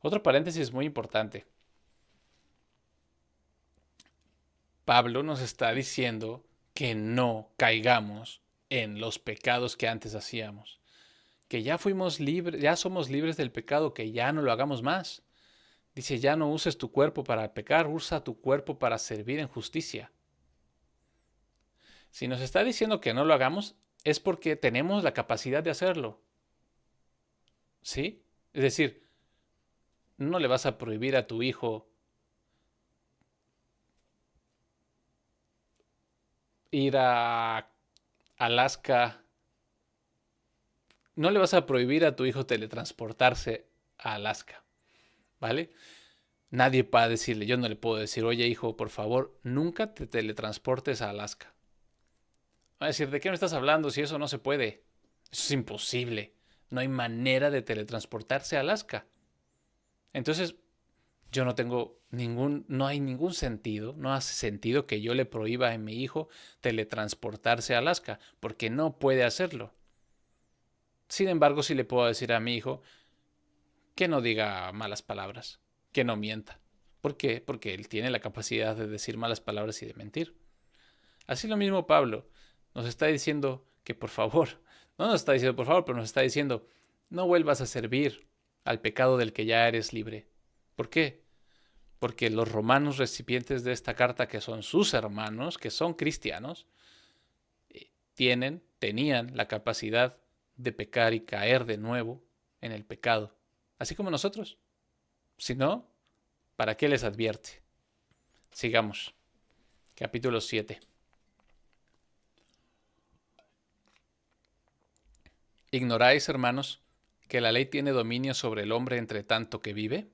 Otro paréntesis muy importante. Pablo nos está diciendo que no caigamos en los pecados que antes hacíamos. Que ya fuimos libres, ya somos libres del pecado, que ya no lo hagamos más. Dice, ya no uses tu cuerpo para pecar, usa tu cuerpo para servir en justicia. Si nos está diciendo que no lo hagamos, es porque tenemos la capacidad de hacerlo. ¿Sí? Es decir, no le vas a prohibir a tu hijo ir a Alaska. No le vas a prohibir a tu hijo teletransportarse a Alaska, ¿vale? Nadie va a decirle, yo no le puedo decir, oye hijo, por favor, nunca te teletransportes a Alaska. Va a decir, ¿de qué me estás hablando si eso no se puede? Eso es imposible. No hay manera de teletransportarse a Alaska. Entonces, yo no hay ningún sentido, no hace sentido que yo le prohíba a mi hijo teletransportarse a Alaska, porque no puede hacerlo. Sin embargo, sí le puedo decir a mi hijo que no diga malas palabras, que no mienta. ¿Por qué? Porque él tiene la capacidad de decir malas palabras y de mentir. Así lo mismo Pablo nos está diciendo que por favor, no nos está diciendo por favor, pero nos está diciendo, no vuelvas a servir al pecado del que ya eres libre. ¿Por qué? Porque los romanos recipientes de esta carta, que son sus hermanos, que son cristianos, tenían la capacidad de pecar y caer de nuevo en el pecado, así como nosotros. Si no, ¿Para qué les advierte? Sigamos. Capítulo 7. ¿Ignoráis, hermanos, que la ley tiene dominio sobre el hombre entre tanto que vive?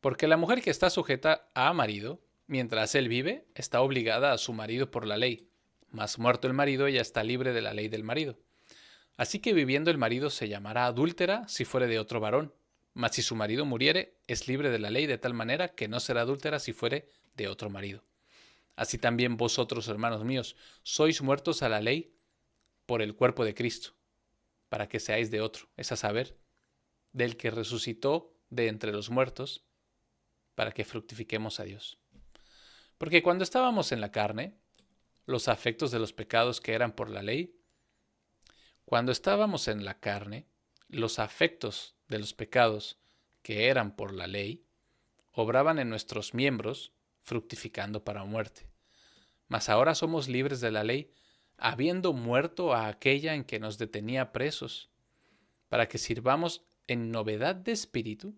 Porque la mujer que está sujeta a marido, mientras él vive, está obligada a su marido por la ley, mas muerto el marido, ella está libre de la ley del marido. Así que viviendo el marido se llamará adúltera si fuere de otro varón, mas si su marido muriere, es libre de la ley de tal manera que no será adúltera si fuere de otro marido. Así también vosotros, hermanos míos, sois muertos a la ley por el cuerpo de Cristo, para que seáis de otro, es a saber, del que resucitó de entre los muertos, para que fructifiquemos a Dios. Porque cuando estábamos en la carne, los afectos de los pecados que eran por la ley, cuando estábamos en la carne, los afectos de los pecados que eran por la ley, obraban en nuestros miembros, fructificando para muerte. Mas ahora somos libres de la ley, habiendo muerto a aquella en que nos detenía presos, para que sirvamos en novedad de espíritu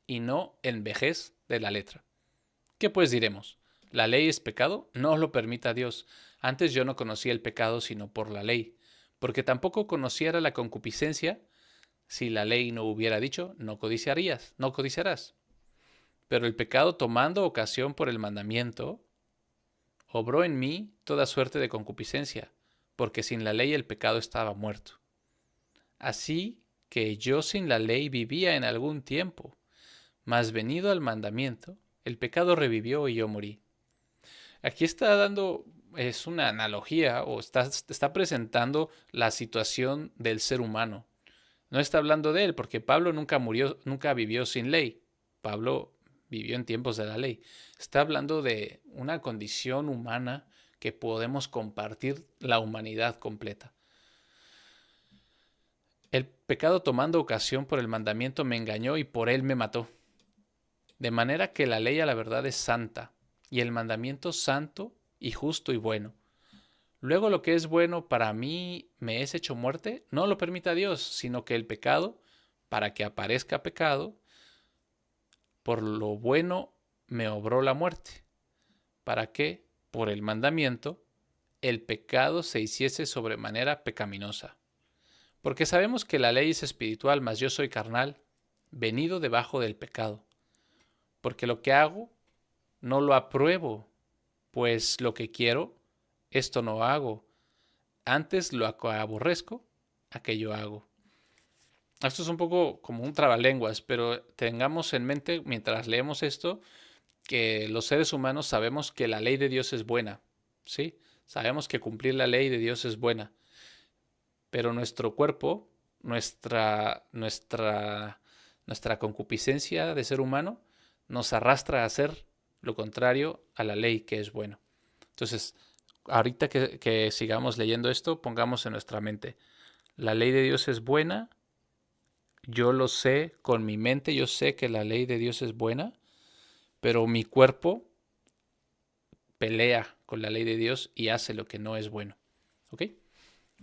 y no en vejez de la letra. ¿Qué pues diremos? ¿La ley es pecado? No os lo permita Dios. Antes yo no conocía el pecado sino por la ley, porque tampoco conociera la concupiscencia si la ley no hubiera dicho, no codiciarías, no codiciarás. Pero el pecado, tomando ocasión por el mandamiento, obró en mí toda suerte de concupiscencia, porque sin la ley el pecado estaba muerto. Así que yo sin la ley vivía en algún tiempo, mas venido al mandamiento, el pecado revivió y yo morí. Aquí está dando, es una analogía o está presentando la situación del ser humano. No está hablando de él, porque Pablo nunca murió, nunca vivió sin ley. Pablo vivió en tiempos de la ley. Está hablando de una condición humana que podemos compartir la humanidad completa. El pecado tomando ocasión por el mandamiento me engañó y por él me mató. De manera que la ley a la verdad es santa, y el mandamiento santo y justo y bueno. Luego lo que es bueno para mí me es hecho muerte, no lo permita Dios, sino que el pecado, para que aparezca pecado, por lo bueno me obró la muerte, para que, por el mandamiento, el pecado se hiciese sobremanera pecaminosa. Porque sabemos que la ley es espiritual, mas yo soy carnal, venido debajo del pecado. Porque lo que hago no lo apruebo, pues lo que quiero, esto no hago. Antes lo aborrezco, aquello hago. Esto es un poco como un trabalenguas, pero tengamos en mente mientras leemos esto que los seres humanos sabemos que la ley de Dios es buena, ¿sí? Sabemos que cumplir la ley de Dios es buena, pero nuestro cuerpo, nuestra concupiscencia de ser humano nos arrastra a hacer lo contrario a la ley que es bueno. Entonces, ahorita que sigamos leyendo esto, pongamos en nuestra mente, la ley de Dios es buena, yo lo sé con mi mente, yo sé que la ley de Dios es buena, pero mi cuerpo pelea con la ley de Dios y hace lo que no es bueno. ¿Ok?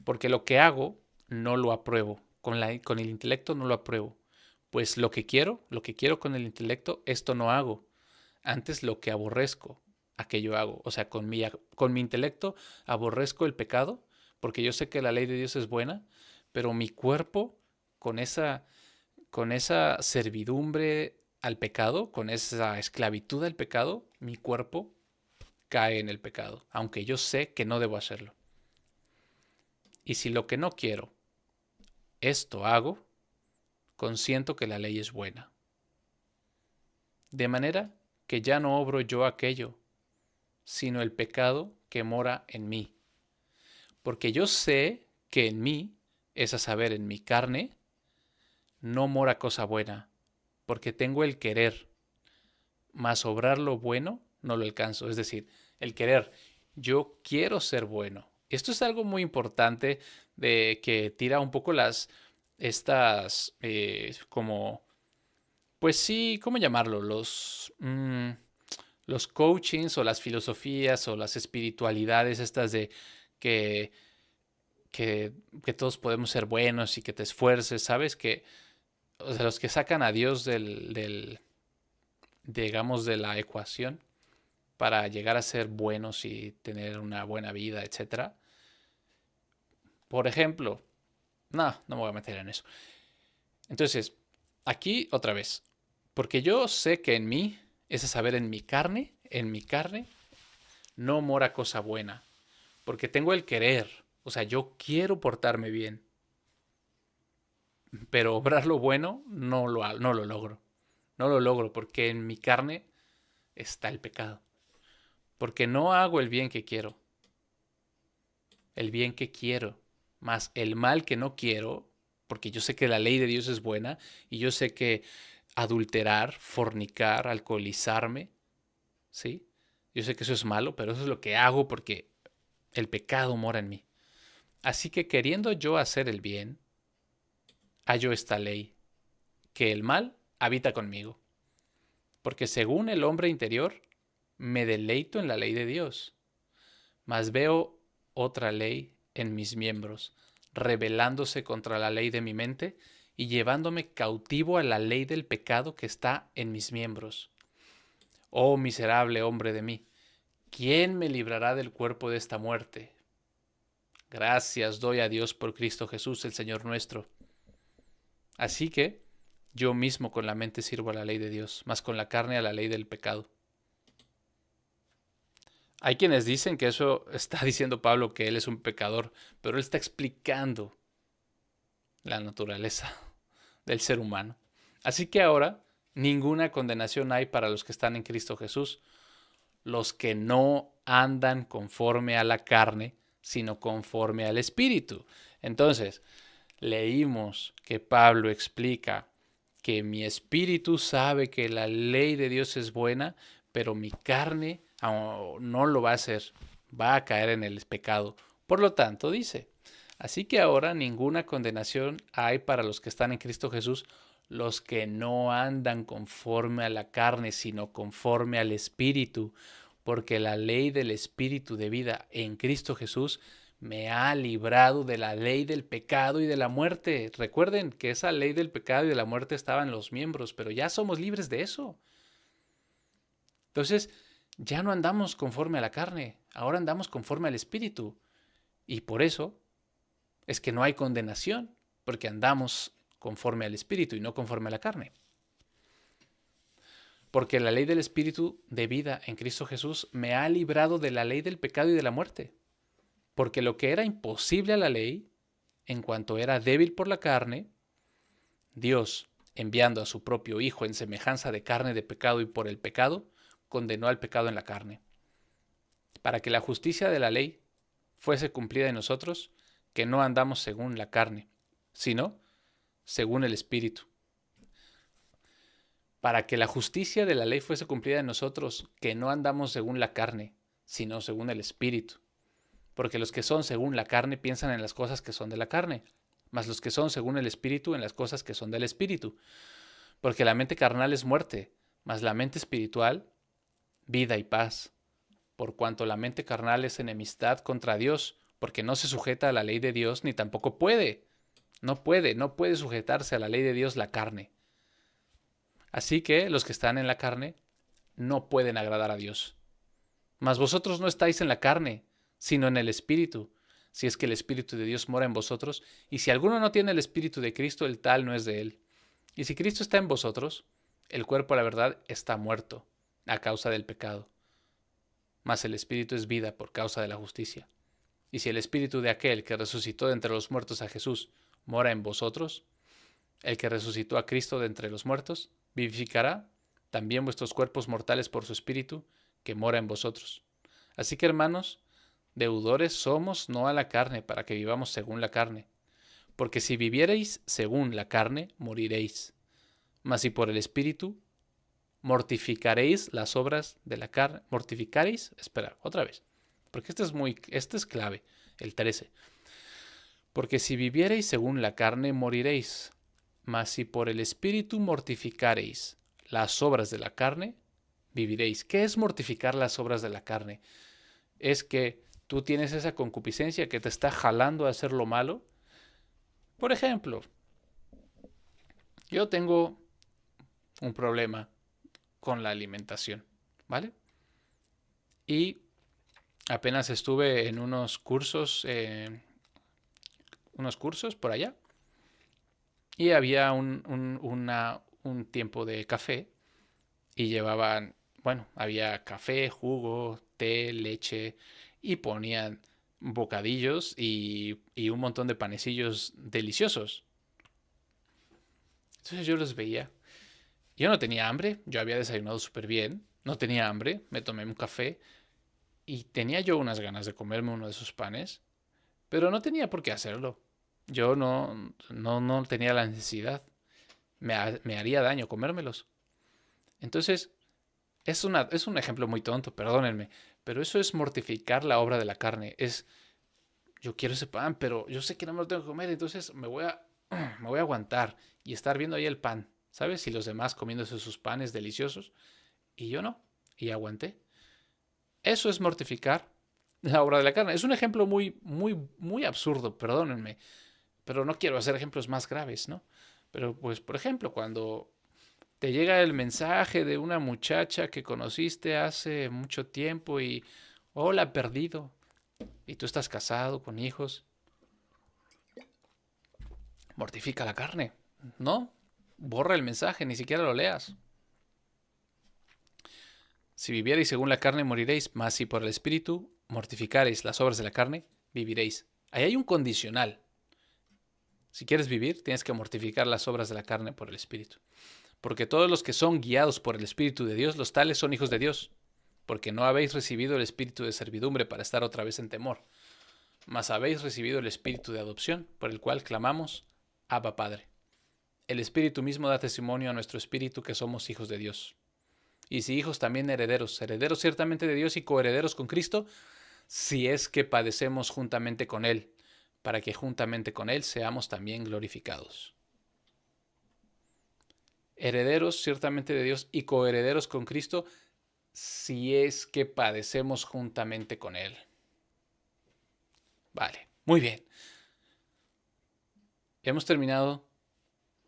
Porque lo que hago no lo apruebo. Con el intelecto no lo apruebo. Pues lo que quiero con el intelecto, esto no hago. Antes lo que aborrezco, aquello hago. O sea, con mi intelecto aborrezco el pecado, porque yo sé que la ley de Dios es buena, pero mi cuerpo, con esa servidumbre al pecado, con esa esclavitud al pecado, mi cuerpo cae en el pecado, aunque yo sé que no debo hacerlo. Y si lo que no quiero, esto hago, consiento que la ley es buena. De manera que ya no obro yo aquello, sino el pecado que mora en mí. Porque yo sé que en mí, es a saber, en mi carne, no mora cosa buena, porque tengo el querer, mas obrar lo bueno no lo alcanzo. Es decir, el querer, yo quiero ser bueno. Esto es algo muy importante de que tira un poco como, pues sí, ¿cómo llamarlo? Los coachings o las filosofías o las espiritualidades estas de que, que todos podemos ser buenos y que te esfuerces, ¿sabes? O sea, los que sacan a Dios digamos, de la ecuación para llegar a ser buenos y tener una buena vida, etcétera. Por ejemplo, no me voy a meter en eso. Entonces, aquí otra vez, porque yo sé que en mí, ese saber en mi carne, no mora cosa buena, porque tengo el querer, o sea, yo quiero portarme bien, pero obrar lo bueno no lo logro. No lo logro porque en mi carne está el pecado. Porque no hago el bien que quiero. El bien que quiero. Más el mal que no quiero. Porque yo sé que la ley de Dios es buena. Y yo sé que adulterar, fornicar, alcoholizarme. ¿Sí? Yo sé que eso es malo. Pero eso es lo que hago porque el pecado mora en mí. Así que queriendo yo hacer el bien, hallo esta ley. Que el mal habita conmigo. Porque según el hombre interior, me deleito en la ley de Dios, mas veo otra ley en mis miembros, rebelándose contra la ley de mi mente y llevándome cautivo a la ley del pecado que está en mis miembros. Oh miserable hombre de mí, ¿quién me librará del cuerpo de esta muerte? Gracias doy a Dios por Cristo Jesús, el Señor nuestro. Así que yo mismo con la mente sirvo a la ley de Dios, mas con la carne a la ley del pecado. Hay quienes dicen que eso está diciendo Pablo que él es un pecador, pero él está explicando la naturaleza del ser humano. Así que ahora ninguna condenación hay para los que están en Cristo Jesús, los que no andan conforme a la carne, sino conforme al Espíritu. Entonces, leímos que Pablo explica que mi espíritu sabe que la ley de Dios es buena, pero mi carne no lo va a hacer, va a caer en el pecado. Por lo tanto, dice, así que ahora ninguna condenación hay para los que están en Cristo Jesús, los que no andan conforme a la carne, sino conforme al Espíritu, porque la ley del Espíritu de vida en Cristo Jesús me ha librado de la ley del pecado y de la muerte. Recuerden que esa ley del pecado y de la muerte estaba en los miembros, pero ya somos libres de eso. Entonces, ya no andamos conforme a la carne, ahora andamos conforme al Espíritu. Y por eso es que no hay condenación, porque andamos conforme al Espíritu y no conforme a la carne. Porque la ley del Espíritu de vida en Cristo Jesús me ha librado de la ley del pecado y de la muerte. Porque lo que era imposible a la ley, en cuanto era débil por la carne, Dios, enviando a su propio Hijo en semejanza de carne de pecado y por el pecado, condenó al pecado en la carne, para que la justicia de la ley fuese cumplida en nosotros, que no andamos según la carne, sino según el Espíritu. Para que la justicia de la ley fuese cumplida en nosotros, que no andamos según la carne, sino según el Espíritu. Porque los que son según la carne piensan en las cosas que son de la carne, mas los que son según el Espíritu en las cosas que son del Espíritu. Porque la mente carnal es muerte, mas la mente espiritual, vida y paz. Por cuanto la mente carnal es enemistad contra Dios, porque no se sujeta a la ley de Dios, ni tampoco puede. No puede sujetarse a la ley de Dios la carne. Así que los que están en la carne no pueden agradar a Dios. Mas vosotros no estáis en la carne, sino en el Espíritu, si es que el Espíritu de Dios mora en vosotros, y si alguno no tiene el Espíritu de Cristo, el tal no es de él. Y si Cristo está en vosotros, el cuerpo, la verdad, está muerto, a causa del pecado, mas el Espíritu es vida por causa de la justicia. Y si el Espíritu de aquel que resucitó de entre los muertos a Jesús mora en vosotros, el que resucitó a Cristo de entre los muertos, vivificará también vuestros cuerpos mortales por su Espíritu, que mora en vosotros. Así que, hermanos, deudores somos no a la carne, para que vivamos según la carne. Porque si viviereis según la carne, moriréis. Mas si por el Espíritu mortificaréis las obras de la carne. ¿Mortificaréis? Espera, otra vez. Porque este es clave, el 13. Porque si viviereis según la carne, moriréis. Mas si por el Espíritu mortificaréis las obras de la carne, viviréis. ¿Qué es mortificar las obras de la carne? Es que tú tienes esa concupiscencia que te está jalando a hacer lo malo. Por ejemplo, yo tengo un problema con la alimentación, ¿vale? Y apenas estuve en unos cursos por allá, y había un tiempo de café y llevaban, bueno, había café, jugo, té, leche y ponían bocadillos y un montón de panecillos deliciosos. Entonces yo los veía. Yo no tenía hambre, yo había desayunado súper bien, no tenía hambre, me tomé un café y tenía yo unas ganas de comerme uno de esos panes, pero no tenía por qué hacerlo. Yo no tenía la necesidad. Me haría daño comérmelos. Entonces, es un ejemplo muy tonto, perdónenme, pero eso es mortificar la obra de la carne. Yo quiero ese pan, pero yo sé que no me lo tengo que comer, entonces me voy a aguantar y estar viendo ahí el pan, ¿sabes? Y los demás comiéndose sus panes deliciosos y yo no, y aguanté. Eso es mortificar la obra de la carne. Es un ejemplo muy absurdo, perdónenme, pero no quiero hacer ejemplos más graves, ¿no? Pero pues, por ejemplo, cuando te llega el mensaje de una muchacha que conociste hace mucho tiempo y, hola, perdido, y tú estás casado con hijos, mortifica la carne, ¿no? Borra el mensaje, ni siquiera lo leas. Si vivierais según la carne, moriréis, mas si por el Espíritu mortificareis las obras de la carne, viviréis. Ahí hay un condicional. Si quieres vivir, tienes que mortificar las obras de la carne por el Espíritu. Porque todos los que son guiados por el Espíritu de Dios, los tales son hijos de Dios. Porque no habéis recibido el espíritu de servidumbre para estar otra vez en temor, mas habéis recibido el espíritu de adopción, por el cual clamamos, Abba Padre. El Espíritu mismo da testimonio a nuestro espíritu que somos hijos de Dios. Y si hijos, también herederos, herederos ciertamente de Dios y coherederos con Cristo, si es que padecemos juntamente con Él, para que juntamente con Él seamos también glorificados. Herederos ciertamente de Dios y coherederos con Cristo, si es que padecemos juntamente con Él. Vale, muy bien. Hemos terminado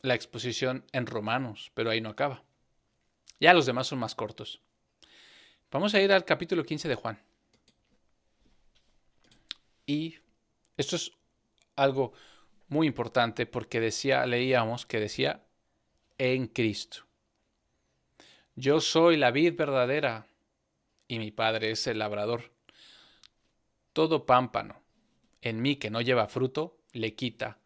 la exposición en Romanos, pero ahí no acaba. Ya los demás son más cortos. Vamos a ir al capítulo 15 de Juan. Y esto es algo muy importante porque leíamos que decía en Cristo. Yo soy la vid verdadera y mi Padre es el labrador. Todo pámpano en mí que no lleva fruto, le quita,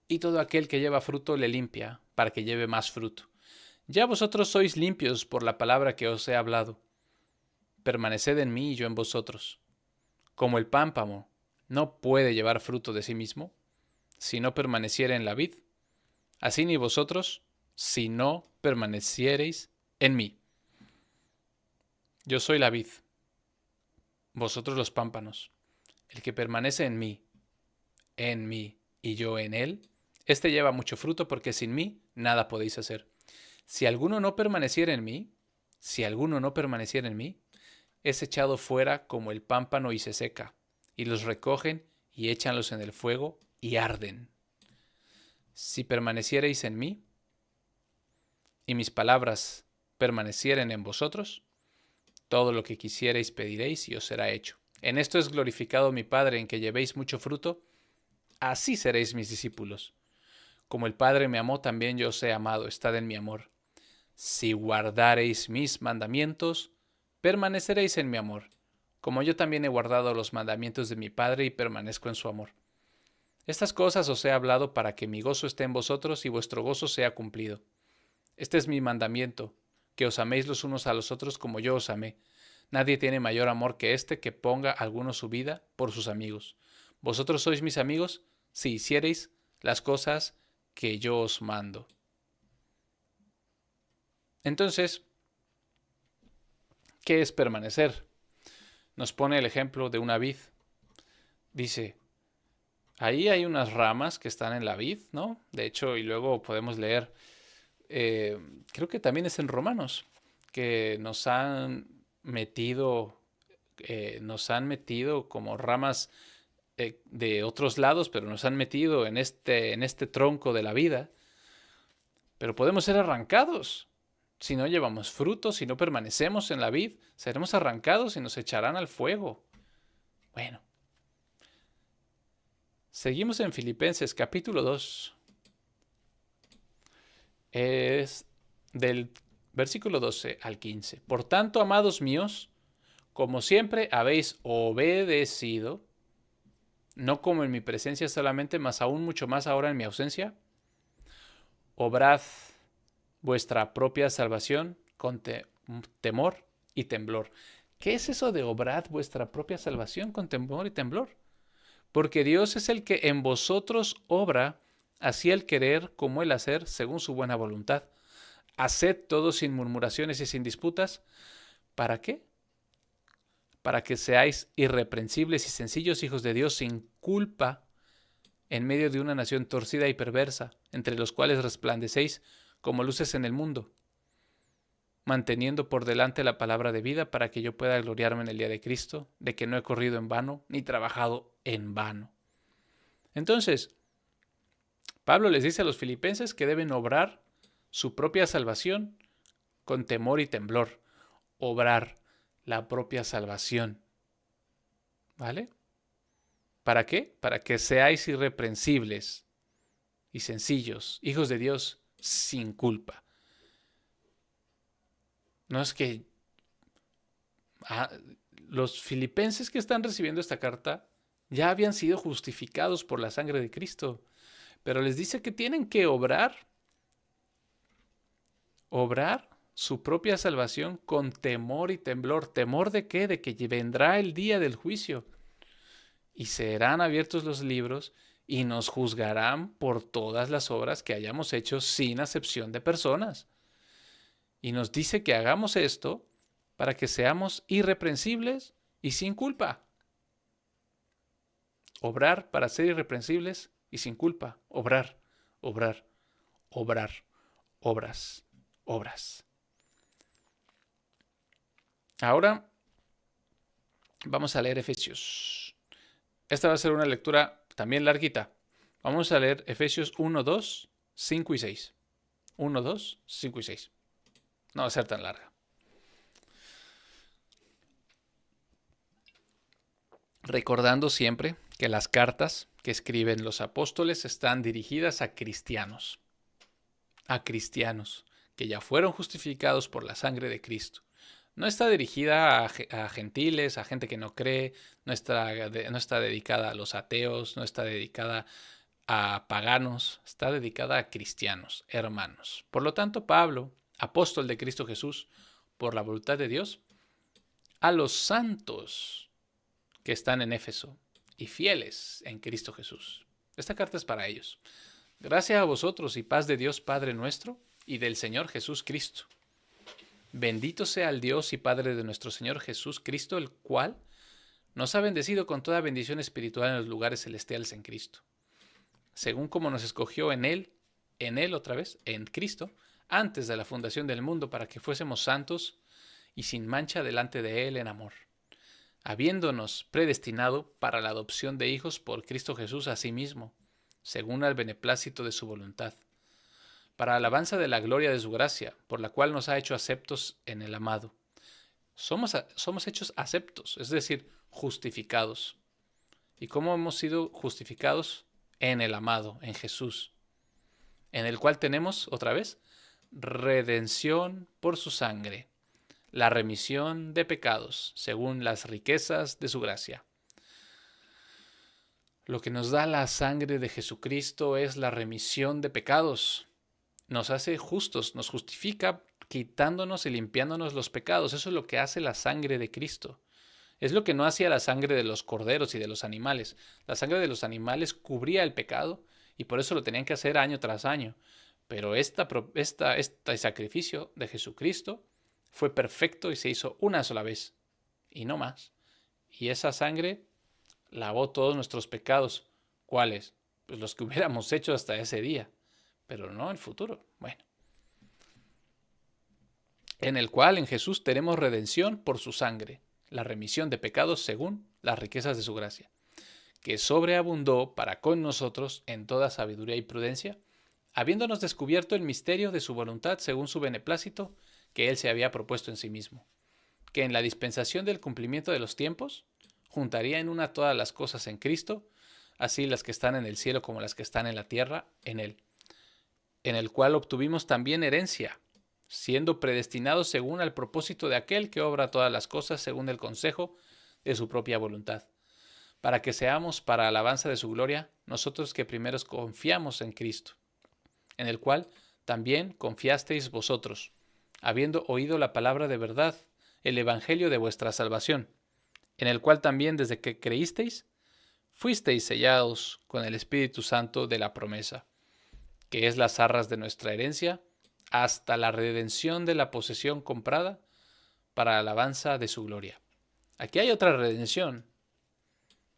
y todo aquel que lleva fruto le limpia, para que lleve más fruto. Ya vosotros sois limpios por la palabra que os he hablado. Permaneced en mí y yo en vosotros. Como el pámpano no puede llevar fruto de sí mismo, si no permaneciere en la vid, así ni vosotros, si no permaneciereis en mí. Yo soy la vid, vosotros los pámpanos. El que permanece en mí y yo en él, éste lleva mucho fruto, porque sin mí nada podéis hacer. Si alguno no permaneciera en mí, es echado fuera como el pámpano y se seca, y los recogen y échanlos en el fuego y arden. Si permaneciereis en mí, y mis palabras permanecieren en vosotros, todo lo que quisierais pediréis y os será hecho. En esto es glorificado mi Padre, en que llevéis mucho fruto, así seréis mis discípulos. Como el Padre me amó, también yo os he amado, estad en mi amor. Si guardareis mis mandamientos, permaneceréis en mi amor, como yo también he guardado los mandamientos de mi Padre y permanezco en su amor. Estas cosas os he hablado para que mi gozo esté en vosotros y vuestro gozo sea cumplido. Este es mi mandamiento, que os améis los unos a los otros como yo os amé. Nadie tiene mayor amor que este, que ponga alguno su vida por sus amigos. Vosotros sois mis amigos si hiciereis las cosas que yo os mando. Entonces, ¿qué es permanecer? Nos pone el ejemplo de una vid. Dice, ahí hay unas ramas que están en la vid, ¿no? De hecho, y luego podemos leer, creo que también es en Romanos, que nos han metido como ramas de otros lados, pero nos han metido en este tronco de la vida. Pero podemos ser arrancados. Si no llevamos fruto, si no permanecemos en la vid, seremos arrancados y nos echarán al fuego. Bueno. Seguimos en Filipenses capítulo 2. Es del versículo 12 al 15. Por tanto, amados míos, como siempre habéis obedecido, no como en mi presencia solamente, mas aún mucho más ahora en mi ausencia, obrad vuestra propia salvación con temor y temblor. ¿Qué es eso de obrad vuestra propia salvación con temor y temblor? Porque Dios es el que en vosotros obra, así el querer como el hacer, según su buena voluntad. Haced todo sin murmuraciones y sin disputas. ¿Para qué? Para que seáis irreprensibles y sencillos hijos de Dios sin culpa en medio de una nación torcida y perversa, entre los cuales resplandecéis como luces en el mundo, manteniendo por delante la palabra de vida para que yo pueda gloriarme en el día de Cristo, de que no he corrido en vano ni trabajado en vano. Entonces, Pablo les dice a los filipenses que deben obrar su propia salvación con temor y temblor. Obrar la propia salvación. ¿Vale? ¿Para qué? Para que seáis irreprensibles y sencillos, hijos de Dios sin culpa. No es que los filipenses que están recibiendo esta carta ya habían sido justificados por la sangre de Cristo, pero les dice que tienen que obrar su propia salvación con temor y temblor. ¿Temor de qué? De que vendrá el día del juicio y serán abiertos los libros y nos juzgarán por todas las obras que hayamos hecho sin acepción de personas. Y nos dice que hagamos esto para que seamos irreprensibles y sin culpa. Obrar para ser irreprensibles y sin culpa. Obrar, obrar, obrar, obras, obras. Ahora vamos a leer Efesios. Esta va a ser una lectura también larguita. Vamos a leer Efesios 1, 2, 5 y 6. 1, 2, 5 y 6. No va a ser tan larga. Recordando siempre que las cartas que escriben los apóstoles están dirigidas a cristianos que ya fueron justificados por la sangre de Cristo. No está dirigida a gentiles, a gente que no cree, no está dedicada a los ateos, no está dedicada a paganos, está dedicada a cristianos, hermanos. Por lo tanto, Pablo, apóstol de Cristo Jesús, por la voluntad de Dios, a los santos que están en Éfeso y fieles en Cristo Jesús. Esta carta es para ellos. Gracias a vosotros y paz de Dios Padre nuestro y del Señor Jesús Cristo. Bendito sea el Dios y Padre de nuestro Señor Jesús Cristo, el cual nos ha bendecido con toda bendición espiritual en los lugares celestiales en Cristo, según como nos escogió en Él otra vez, en Cristo, antes de la fundación del mundo, para que fuésemos santos y sin mancha delante de Él en amor, habiéndonos predestinado para la adopción de hijos por Cristo Jesús a sí mismo, según al beneplácito de su voluntad, para alabanza de la gloria de su gracia, por la cual nos ha hecho aceptos en el amado. Somos hechos aceptos, es decir, justificados. ¿Y cómo hemos sido justificados? En el amado, en Jesús, en el cual tenemos, otra vez, redención por su sangre, la remisión de pecados, según las riquezas de su gracia. Lo que nos da la sangre de Jesucristo es la remisión de pecados. Nos hace justos, nos justifica quitándonos y limpiándonos los pecados. Eso es lo que hace la sangre de Cristo. Es lo que no hacía la sangre de los corderos y de los animales. La sangre de los animales cubría el pecado y por eso lo tenían que hacer año tras año. Pero este sacrificio de Jesucristo fue perfecto y se hizo una sola vez y no más. Y esa sangre lavó todos nuestros pecados. ¿Cuáles? Pues los que hubiéramos hecho hasta ese día, pero no el futuro. Bueno. En el cual en Jesús tenemos redención por su sangre, la remisión de pecados según las riquezas de su gracia, que sobreabundó para con nosotros en toda sabiduría y prudencia, habiéndonos descubierto el misterio de su voluntad según su beneplácito, que Él se había propuesto en sí mismo, que en la dispensación del cumplimiento de los tiempos juntaría en una todas las cosas en Cristo, así las que están en el cielo como las que están en la tierra, en Él, en el cual obtuvimos también herencia, siendo predestinados según al propósito de aquel que obra todas las cosas según el consejo de su propia voluntad, para que seamos para alabanza de su gloria, nosotros que primeros confiamos en Cristo, en el cual también confiasteis vosotros, habiendo oído la palabra de verdad, el evangelio de vuestra salvación, en el cual también desde que creísteis, fuisteis sellados con el Espíritu Santo de la promesa, que es las arras de nuestra herencia, hasta la redención de la posesión comprada para alabanza de su gloria. Aquí hay otra redención,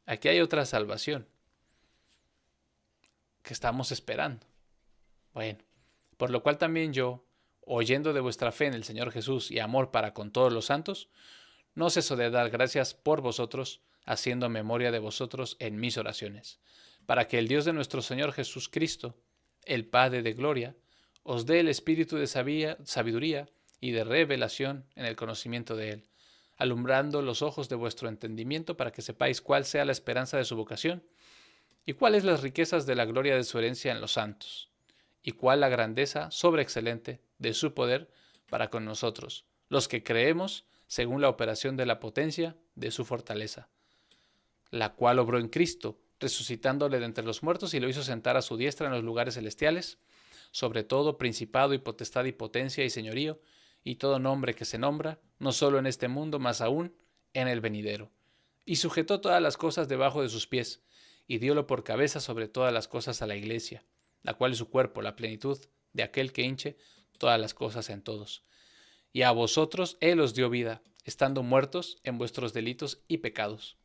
aquí hay otra salvación que estamos esperando. Bueno, por lo cual también yo, oyendo de vuestra fe en el Señor Jesús y amor para con todos los santos, no ceso de dar gracias por vosotros, haciendo memoria de vosotros en mis oraciones, para que el Dios de nuestro Señor Jesucristo, el Padre de gloria, os dé el espíritu de sabiduría y de revelación en el conocimiento de Él, alumbrando los ojos de vuestro entendimiento para que sepáis cuál sea la esperanza de su vocación y cuáles las riquezas de la gloria de su herencia en los santos, y cuál la grandeza sobreexcelente de su poder para con nosotros, los que creemos según la operación de la potencia de su fortaleza, la cual obró en Cristo, resucitándole de entre los muertos y lo hizo sentar a su diestra en los lugares celestiales, sobre todo principado y potestad y potencia y señorío, y todo nombre que se nombra, no solo en este mundo, mas aún en el venidero. Y sujetó todas las cosas debajo de sus pies, y diólo por cabeza sobre todas las cosas a la iglesia, la cual es su cuerpo, la plenitud de aquel que hinche todas las cosas en todos. Y a vosotros Él os dio vida, estando muertos en vuestros delitos y pecados,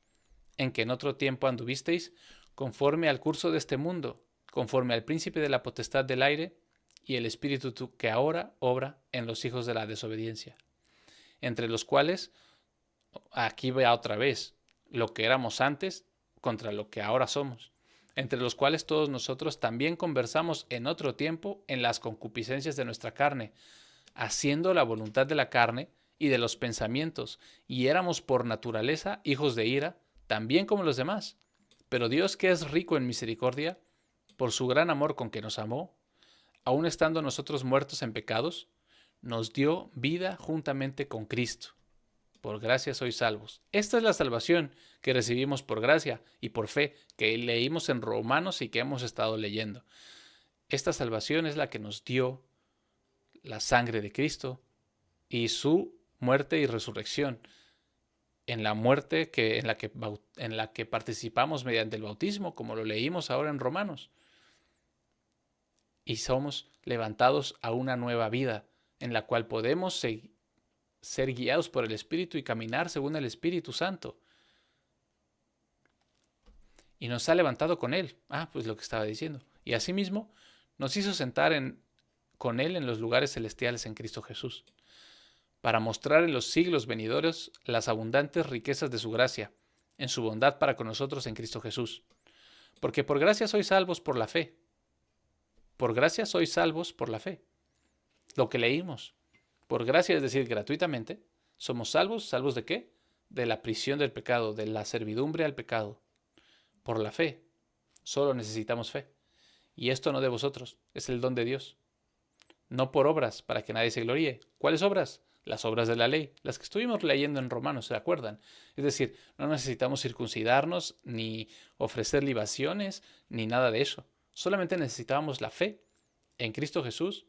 en que en otro tiempo anduvisteis, conforme al curso de este mundo, conforme al príncipe de la potestad del aire, y el espíritu que ahora obra en los hijos de la desobediencia, entre los cuales, aquí va otra vez, lo que éramos antes contra lo que ahora somos, entre los cuales todos nosotros también conversamos en otro tiempo en las concupiscencias de nuestra carne, haciendo la voluntad de la carne y de los pensamientos, y éramos por naturaleza hijos de ira, también como los demás. Pero Dios, que es rico en misericordia, por su gran amor con que nos amó, aun estando nosotros muertos en pecados, nos dio vida juntamente con Cristo. Por gracia sois salvos. Esta es la salvación que recibimos por gracia y por fe, que leímos en Romanos y que hemos estado leyendo. Esta salvación es la que nos dio la sangre de Cristo y su muerte y resurrección. En la muerte en la que participamos mediante el bautismo, como lo leímos ahora en Romanos. Y somos levantados a una nueva vida, en la cual podemos ser guiados por el Espíritu y caminar según el Espíritu Santo. Y nos ha levantado con Él. Pues lo que estaba diciendo. Y asimismo nos hizo sentar con Él en los lugares celestiales en Cristo Jesús, para mostrar en los siglos venideros las abundantes riquezas de su gracia, en su bondad para con nosotros en Cristo Jesús. Porque por gracia sois salvos por la fe. Por gracia sois salvos por la fe. Lo que leímos. Por gracia, es decir, gratuitamente, somos salvos. ¿Salvos de qué? De la prisión del pecado, de la servidumbre al pecado. Por la fe. Solo necesitamos fe. Y esto no de vosotros, es el don de Dios. No por obras, para que nadie se gloríe. ¿Cuáles obras? Las obras de la ley, las que estuvimos leyendo en Romanos, ¿se acuerdan? Es decir, no necesitamos circuncidarnos, ni ofrecer libaciones, ni nada de eso. Solamente necesitábamos la fe en Cristo Jesús,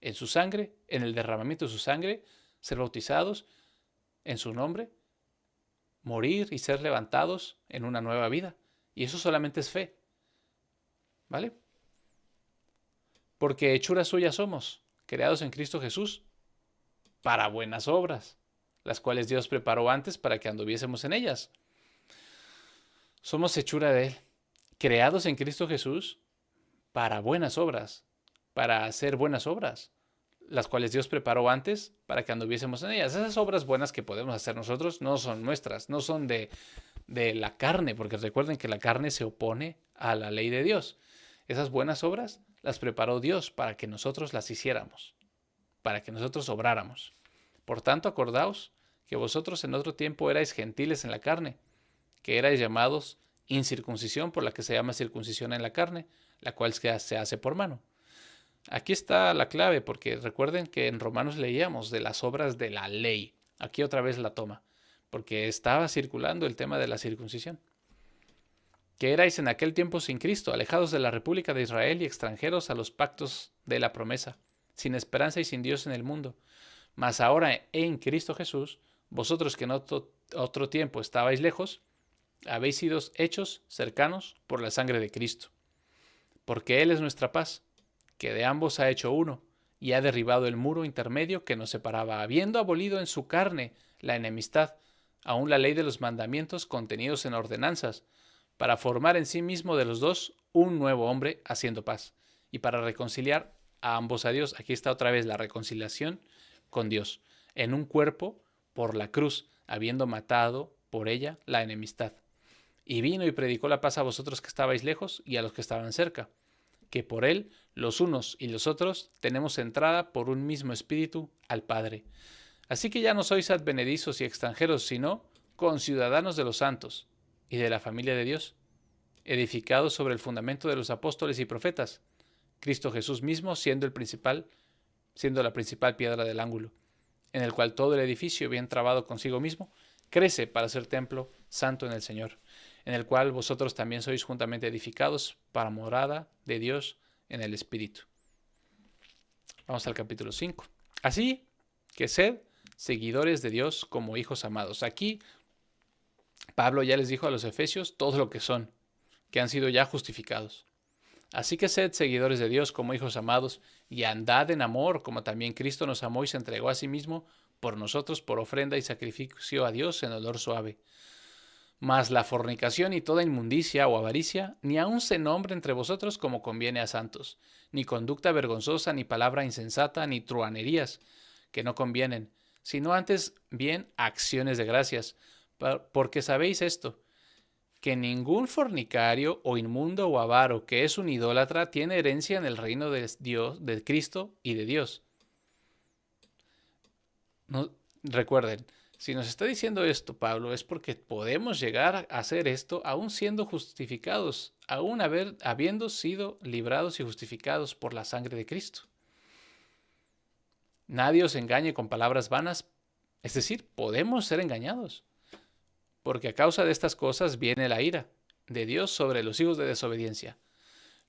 en su sangre, en el derramamiento de su sangre, ser bautizados en su nombre, morir y ser levantados en una nueva vida. Y eso solamente es fe. ¿Vale? Porque hechura suya somos, creados en Cristo Jesús, para buenas obras, las cuales Dios preparó antes para que anduviésemos en ellas. Somos hechura de Él, creados en Cristo Jesús para buenas obras, para hacer buenas obras, las cuales Dios preparó antes para que anduviésemos en ellas. Esas obras buenas que podemos hacer nosotros no son nuestras, no son de la carne, porque recuerden que la carne se opone a la ley de Dios. Esas buenas obras las preparó Dios para que nosotros las hiciéramos, para que nosotros obráramos. Por tanto, acordaos que vosotros en otro tiempo erais gentiles en la carne, que erais llamados incircuncisión por la que se llama circuncisión en la carne, la cual se hace por mano. Aquí está la clave, porque recuerden que en Romanos leíamos de las obras de la ley. Aquí otra vez la toma, porque estaba circulando el tema de la circuncisión. Que erais en aquel tiempo sin Cristo, alejados de la República de Israel y extranjeros a los pactos de la promesa, sin esperanza y sin Dios en el mundo. Mas ahora en Cristo Jesús, vosotros que en otro tiempo estabais lejos, habéis sido hechos cercanos por la sangre de Cristo. Porque Él es nuestra paz, que de ambos ha hecho uno, y ha derribado el muro intermedio que nos separaba, habiendo abolido en su carne la enemistad, aun la ley de los mandamientos contenidos en ordenanzas, para formar en sí mismo de los dos un nuevo hombre haciendo paz, y para reconciliar a ambos a Dios. Aquí está otra vez la reconciliación con Dios, en un cuerpo por la cruz, habiendo matado por ella la enemistad. Y vino y predicó la paz a vosotros que estabais lejos y a los que estaban cerca, que por él los unos y los otros tenemos entrada por un mismo espíritu al Padre. Así que ya no sois advenedizos y extranjeros, sino conciudadanos de los santos y de la familia de Dios, edificados sobre el fundamento de los apóstoles y profetas, Cristo Jesús mismo siendo la principal piedra del ángulo, en el cual todo el edificio, bien trabado consigo mismo, crece para ser templo santo en el Señor, en el cual vosotros también sois juntamente edificados para morada de Dios en el Espíritu. Vamos al capítulo 5. Así que sed seguidores de Dios como hijos amados. Aquí Pablo ya les dijo a los efesios todo lo que son, que han sido ya justificados. Así que sed seguidores de Dios como hijos amados, y andad en amor, como también Cristo nos amó y se entregó a sí mismo por nosotros por ofrenda y sacrificio a Dios en olor suave. Mas la fornicación y toda inmundicia o avaricia ni aun se nombre entre vosotros como conviene a santos, ni conducta vergonzosa, ni palabra insensata, ni truhanerías, que no convienen, sino antes bien acciones de gracias, porque sabéis esto, que ningún fornicario o inmundo o avaro que es un idólatra tiene herencia en el reino de Dios, de Cristo y de Dios. No, recuerden, si nos está diciendo esto Pablo es porque podemos llegar a hacer esto aún siendo justificados, aún habiendo sido librados y justificados por la sangre de Cristo. Nadie os engañe con palabras vanas, es decir, podemos ser engañados. Porque a causa de estas cosas viene la ira de Dios sobre los hijos de desobediencia.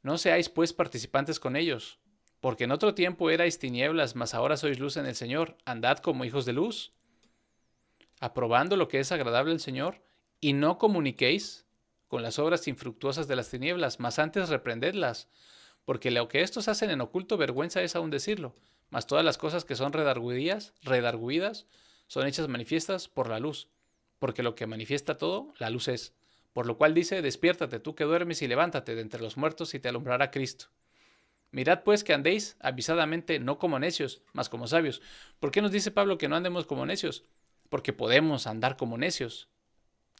No seáis pues participantes con ellos, porque en otro tiempo erais tinieblas, mas ahora sois luz en el Señor. Andad como hijos de luz, aprobando lo que es agradable al Señor, y no comuniquéis con las obras infructuosas de las tinieblas, mas antes reprendedlas, porque lo que estos hacen en oculto vergüenza es aún decirlo, mas todas las cosas que son redarguidas son hechas manifiestas por la luz. Porque lo que manifiesta todo, la luz es. Por lo cual dice, despiértate tú que duermes y levántate de entre los muertos y te alumbrará Cristo. Mirad pues que andéis avisadamente, no como necios, mas como sabios. ¿Por qué nos dice Pablo que no andemos como necios? Porque podemos andar como necios.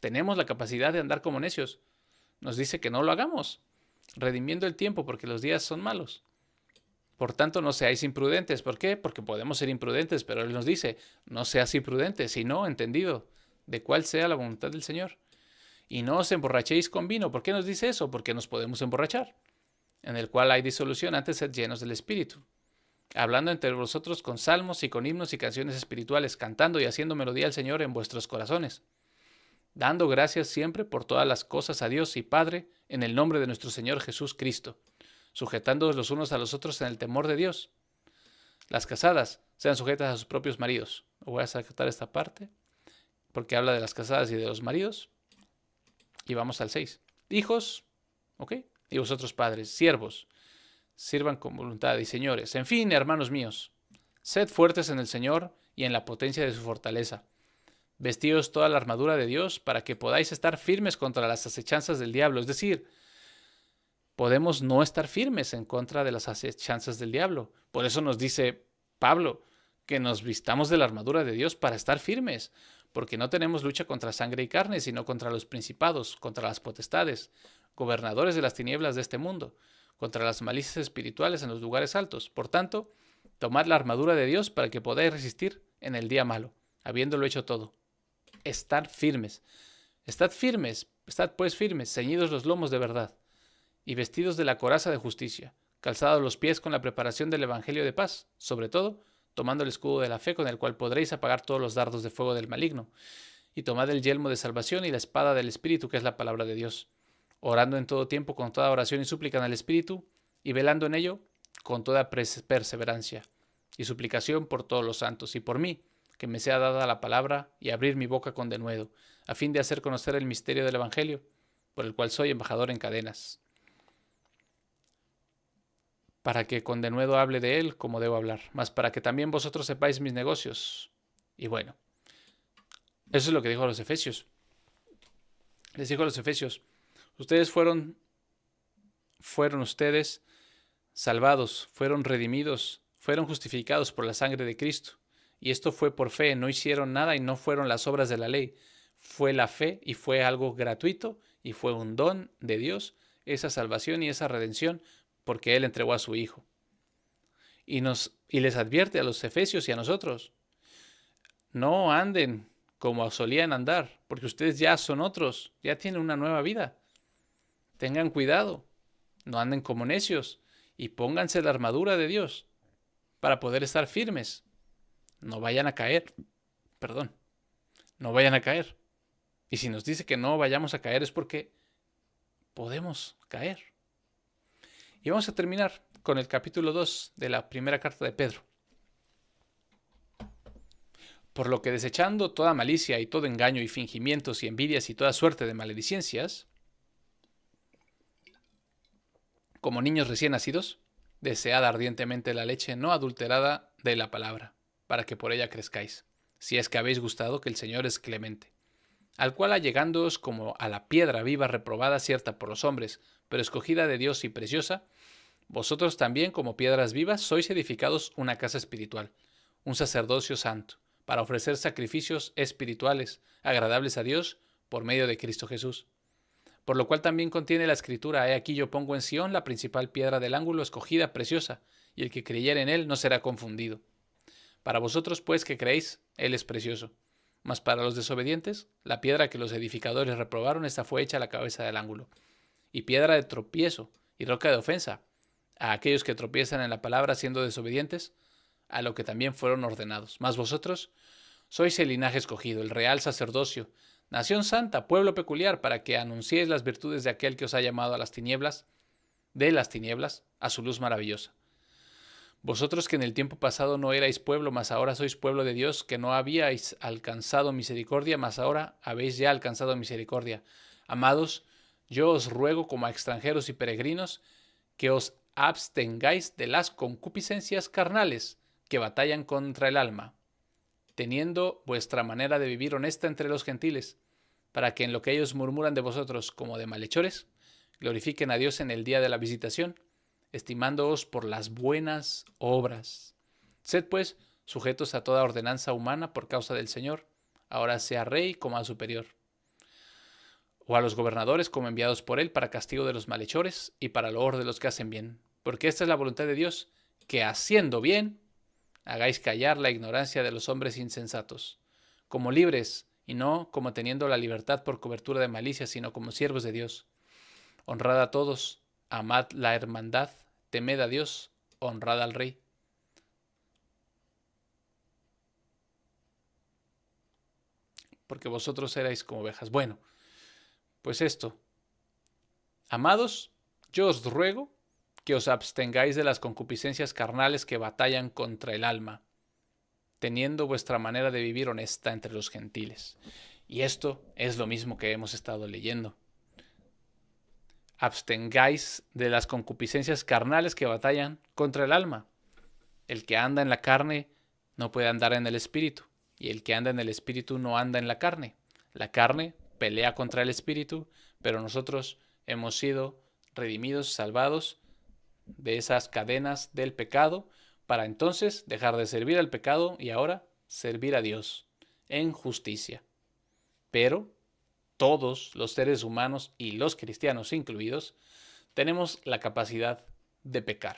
Tenemos la capacidad de andar como necios. Nos dice que no lo hagamos, redimiendo el tiempo porque los días son malos. Por tanto, no seáis imprudentes. ¿Por qué? Porque podemos ser imprudentes, pero Él nos dice, no seas imprudente, sino entendido de cuál sea la voluntad del Señor. Y no os emborrachéis con vino. ¿Por qué nos dice eso? Porque nos podemos emborrachar, en el cual hay disolución, antes sed llenos del Espíritu, hablando entre vosotros con salmos y con himnos y canciones espirituales, cantando y haciendo melodía al Señor en vuestros corazones, dando gracias siempre por todas las cosas a Dios y Padre, en el nombre de nuestro Señor Jesús Cristo, sujetándoos los unos a los otros en el temor de Dios. Las casadas sean sujetas a sus propios maridos. Voy a sacar esta parte porque habla de las casadas y de los maridos. Y vamos al 6. Hijos, ¿ok? Y vosotros padres, siervos, sirvan con voluntad. Y señores, en fin, hermanos míos, sed fuertes en el Señor y en la potencia de su fortaleza. Vestíos toda la armadura de Dios para que podáis estar firmes contra las acechanzas del diablo. Es decir, podemos no estar firmes en contra de las acechanzas del diablo. Por eso nos dice Pablo que nos vistamos de la armadura de Dios para estar firmes, porque no tenemos lucha contra sangre y carne, sino contra los principados, contra las potestades, gobernadores de las tinieblas de este mundo, contra las malicias espirituales en los lugares altos. Por tanto, tomad la armadura de Dios para que podáis resistir en el día malo, habiéndolo hecho todo. Estad firmes. Estad firmes, estad pues firmes, ceñidos los lomos de verdad, y vestidos de la coraza de justicia, calzados los pies con la preparación del evangelio de paz, sobre todo, tomando el escudo de la fe con el cual podréis apagar todos los dardos de fuego del maligno, y tomad el yelmo de salvación y la espada del Espíritu, que es la palabra de Dios, orando en todo tiempo con toda oración y súplica en el Espíritu, y velando en ello con toda perseverancia y suplicación por todos los santos, y por mí, que me sea dada la palabra y abrir mi boca con denuedo, a fin de hacer conocer el misterio del Evangelio, por el cual soy embajador en cadenas, para que con denuedo hable de él como debo hablar, mas para que también vosotros sepáis mis negocios. Y bueno, eso es lo que dijo a los efesios. Les dijo a los efesios, ustedes fueron ustedes salvados, fueron redimidos, fueron justificados por la sangre de Cristo. Y esto fue por fe, no hicieron nada y no fueron las obras de la ley. Fue la fe y fue algo gratuito y fue un don de Dios, esa salvación y esa redención, porque Él entregó a su Hijo. Y les advierte a los efesios y a nosotros, no anden como solían andar, porque ustedes ya son otros, ya tienen una nueva vida. Tengan cuidado, no anden como necios y pónganse la armadura de Dios para poder estar firmes. No vayan a caer, no vayan a caer. Y si nos dice que no vayamos a caer es porque podemos caer. Y vamos a terminar con el capítulo 2 de la primera carta de Pedro. Por lo que desechando toda malicia y todo engaño y fingimientos y envidias y toda suerte de maledicencias, como niños recién nacidos, desead ardientemente la leche no adulterada de la palabra, para que por ella crezcáis, si es que habéis gustado que el Señor es clemente, al cual allegándoos como a la piedra viva reprobada cierta por los hombres, pero escogida de Dios y preciosa, vosotros también como piedras vivas sois edificados una casa espiritual, un sacerdocio santo, para ofrecer sacrificios espirituales agradables a Dios por medio de Cristo Jesús. Por lo cual también contiene la escritura, he aquí yo pongo en Sión la principal piedra del ángulo, escogida, preciosa, y el que creyere en él no será confundido. Para vosotros, pues, que creéis, él es precioso. Mas para los desobedientes, la piedra que los edificadores reprobaron, esta fue hecha a la cabeza del ángulo, y piedra de tropiezo y roca de ofensa, a aquellos que tropiezan en la palabra siendo desobedientes, a lo que también fueron ordenados. Mas vosotros sois el linaje escogido, el real sacerdocio, nación santa, pueblo peculiar, para que anunciéis las virtudes de aquel que os ha llamado a las tinieblas, de las tinieblas, a su luz maravillosa. Vosotros que en el tiempo pasado no erais pueblo, mas ahora sois pueblo de Dios, que no habíais alcanzado misericordia, mas ahora habéis ya alcanzado misericordia. Amados, yo os ruego como a extranjeros y peregrinos, que os abstengáis de las concupiscencias carnales que batallan contra el alma, teniendo vuestra manera de vivir honesta entre los gentiles, para que en lo que ellos murmuran de vosotros como de malhechores, glorifiquen a Dios en el día de la visitación, estimándoos por las buenas obras. Sed pues sujetos a toda ordenanza humana por causa del Señor, ahora sea rey como a superior, o a los gobernadores como enviados por él para castigo de los malhechores y para loor de los que hacen bien, porque esta es la voluntad de Dios, que haciendo bien, hagáis callar la ignorancia de los hombres insensatos, como libres, y no como teniendo la libertad por cobertura de malicia, sino como siervos de Dios. Honrad a todos, amad la hermandad, temed a Dios, honrad al Rey. Porque vosotros erais como ovejas. Bueno, pues esto. Amados, yo os ruego que os abstengáis de las concupiscencias carnales que batallan contra el alma, teniendo vuestra manera de vivir honesta entre los gentiles. Y esto es lo mismo que hemos estado leyendo. Abstengáis de las concupiscencias carnales que batallan contra el alma. El que anda en la carne no puede andar en el espíritu, y el que anda en el espíritu no anda en la carne. La carne pelea contra el espíritu, pero nosotros hemos sido redimidos, salvados de esas cadenas del pecado, para entonces dejar de servir al pecado y ahora servir a Dios en justicia. Pero todos los seres humanos y los cristianos incluidos tenemos la capacidad de pecar,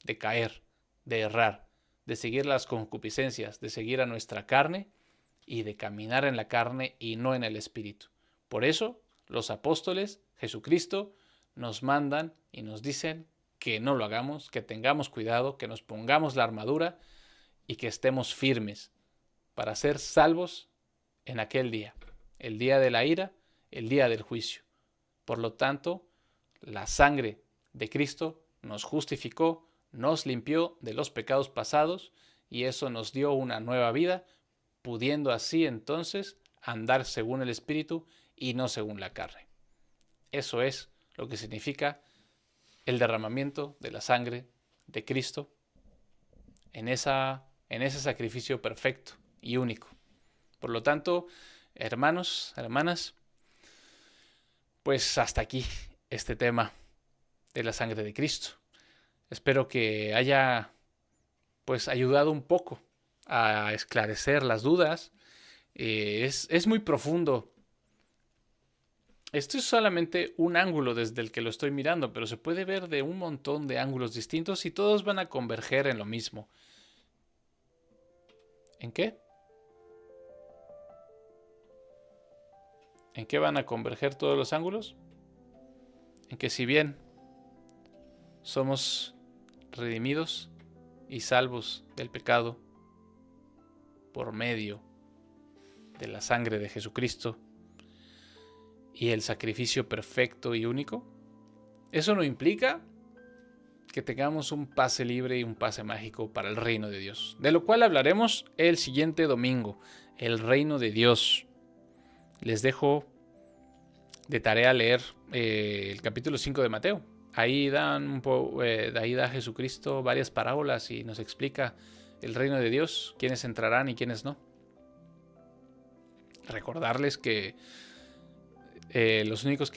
de caer, de errar, de seguir las concupiscencias, de seguir a nuestra carne y de caminar en la carne y no en el espíritu. Por eso los apóstoles, Jesucristo, nos mandan y nos dicen que no lo hagamos, que tengamos cuidado, que nos pongamos la armadura y que estemos firmes para ser salvos en aquel día, el día de la ira, el día del juicio. Por lo tanto, la sangre de Cristo nos justificó, nos limpió de los pecados pasados y eso nos dio una nueva vida, pudiendo así entonces andar según el Espíritu y no según la carne. Eso es lo que significa el derramamiento de la sangre de Cristo en ese sacrificio perfecto y único. Por lo tanto, hermanos, hermanas, pues hasta aquí este tema de la sangre de Cristo. Espero que haya pues ayudado un poco a esclarecer las dudas. Es muy profundo. Esto es solamente un ángulo desde el que lo estoy mirando, pero se puede ver de un montón de ángulos distintos y todos van a converger en lo mismo. ¿En qué? ¿En qué van a converger todos los ángulos? En que si bien somos redimidos y salvos del pecado por medio de la sangre de Jesucristo y el sacrificio perfecto y único, eso no implica que tengamos un pase libre y un pase mágico para el reino de Dios, de lo cual hablaremos el siguiente domingo, el reino de Dios. Les dejo de tarea leer el capítulo 5 de Mateo. Ahí da Jesucristo varias parábolas y nos explica el reino de Dios, quiénes entrarán y quiénes no. Recordarles que los únicos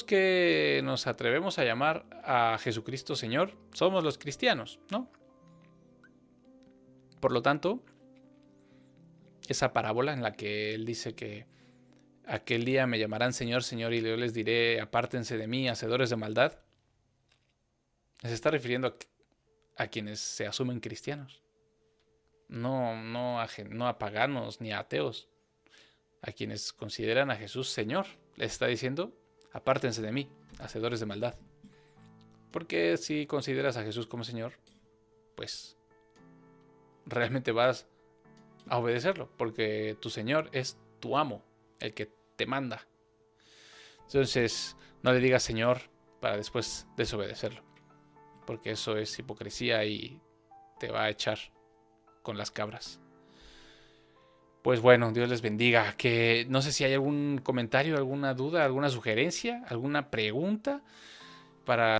que nos atrevemos a llamar a Jesucristo Señor somos los cristianos, ¿no? Por lo tanto, esa parábola en la que él dice que aquel día me llamarán Señor, Señor, y yo les diré, apártense de mí, hacedores de maldad, se está refiriendo a quienes se asumen cristianos. No a paganos ni a ateos. A quienes consideran a Jesús Señor, les está diciendo, apártense de mí, hacedores de maldad. Porque si consideras a Jesús como Señor, pues realmente vas a obedecerlo, porque tu Señor es tu amo, el que te manda. Entonces, no le digas Señor para después desobedecerlo, porque eso es hipocresía y te va a echar con las cabras. Pues bueno, Dios les bendiga. Que no sé si hay algún comentario, alguna duda, alguna sugerencia, alguna pregunta para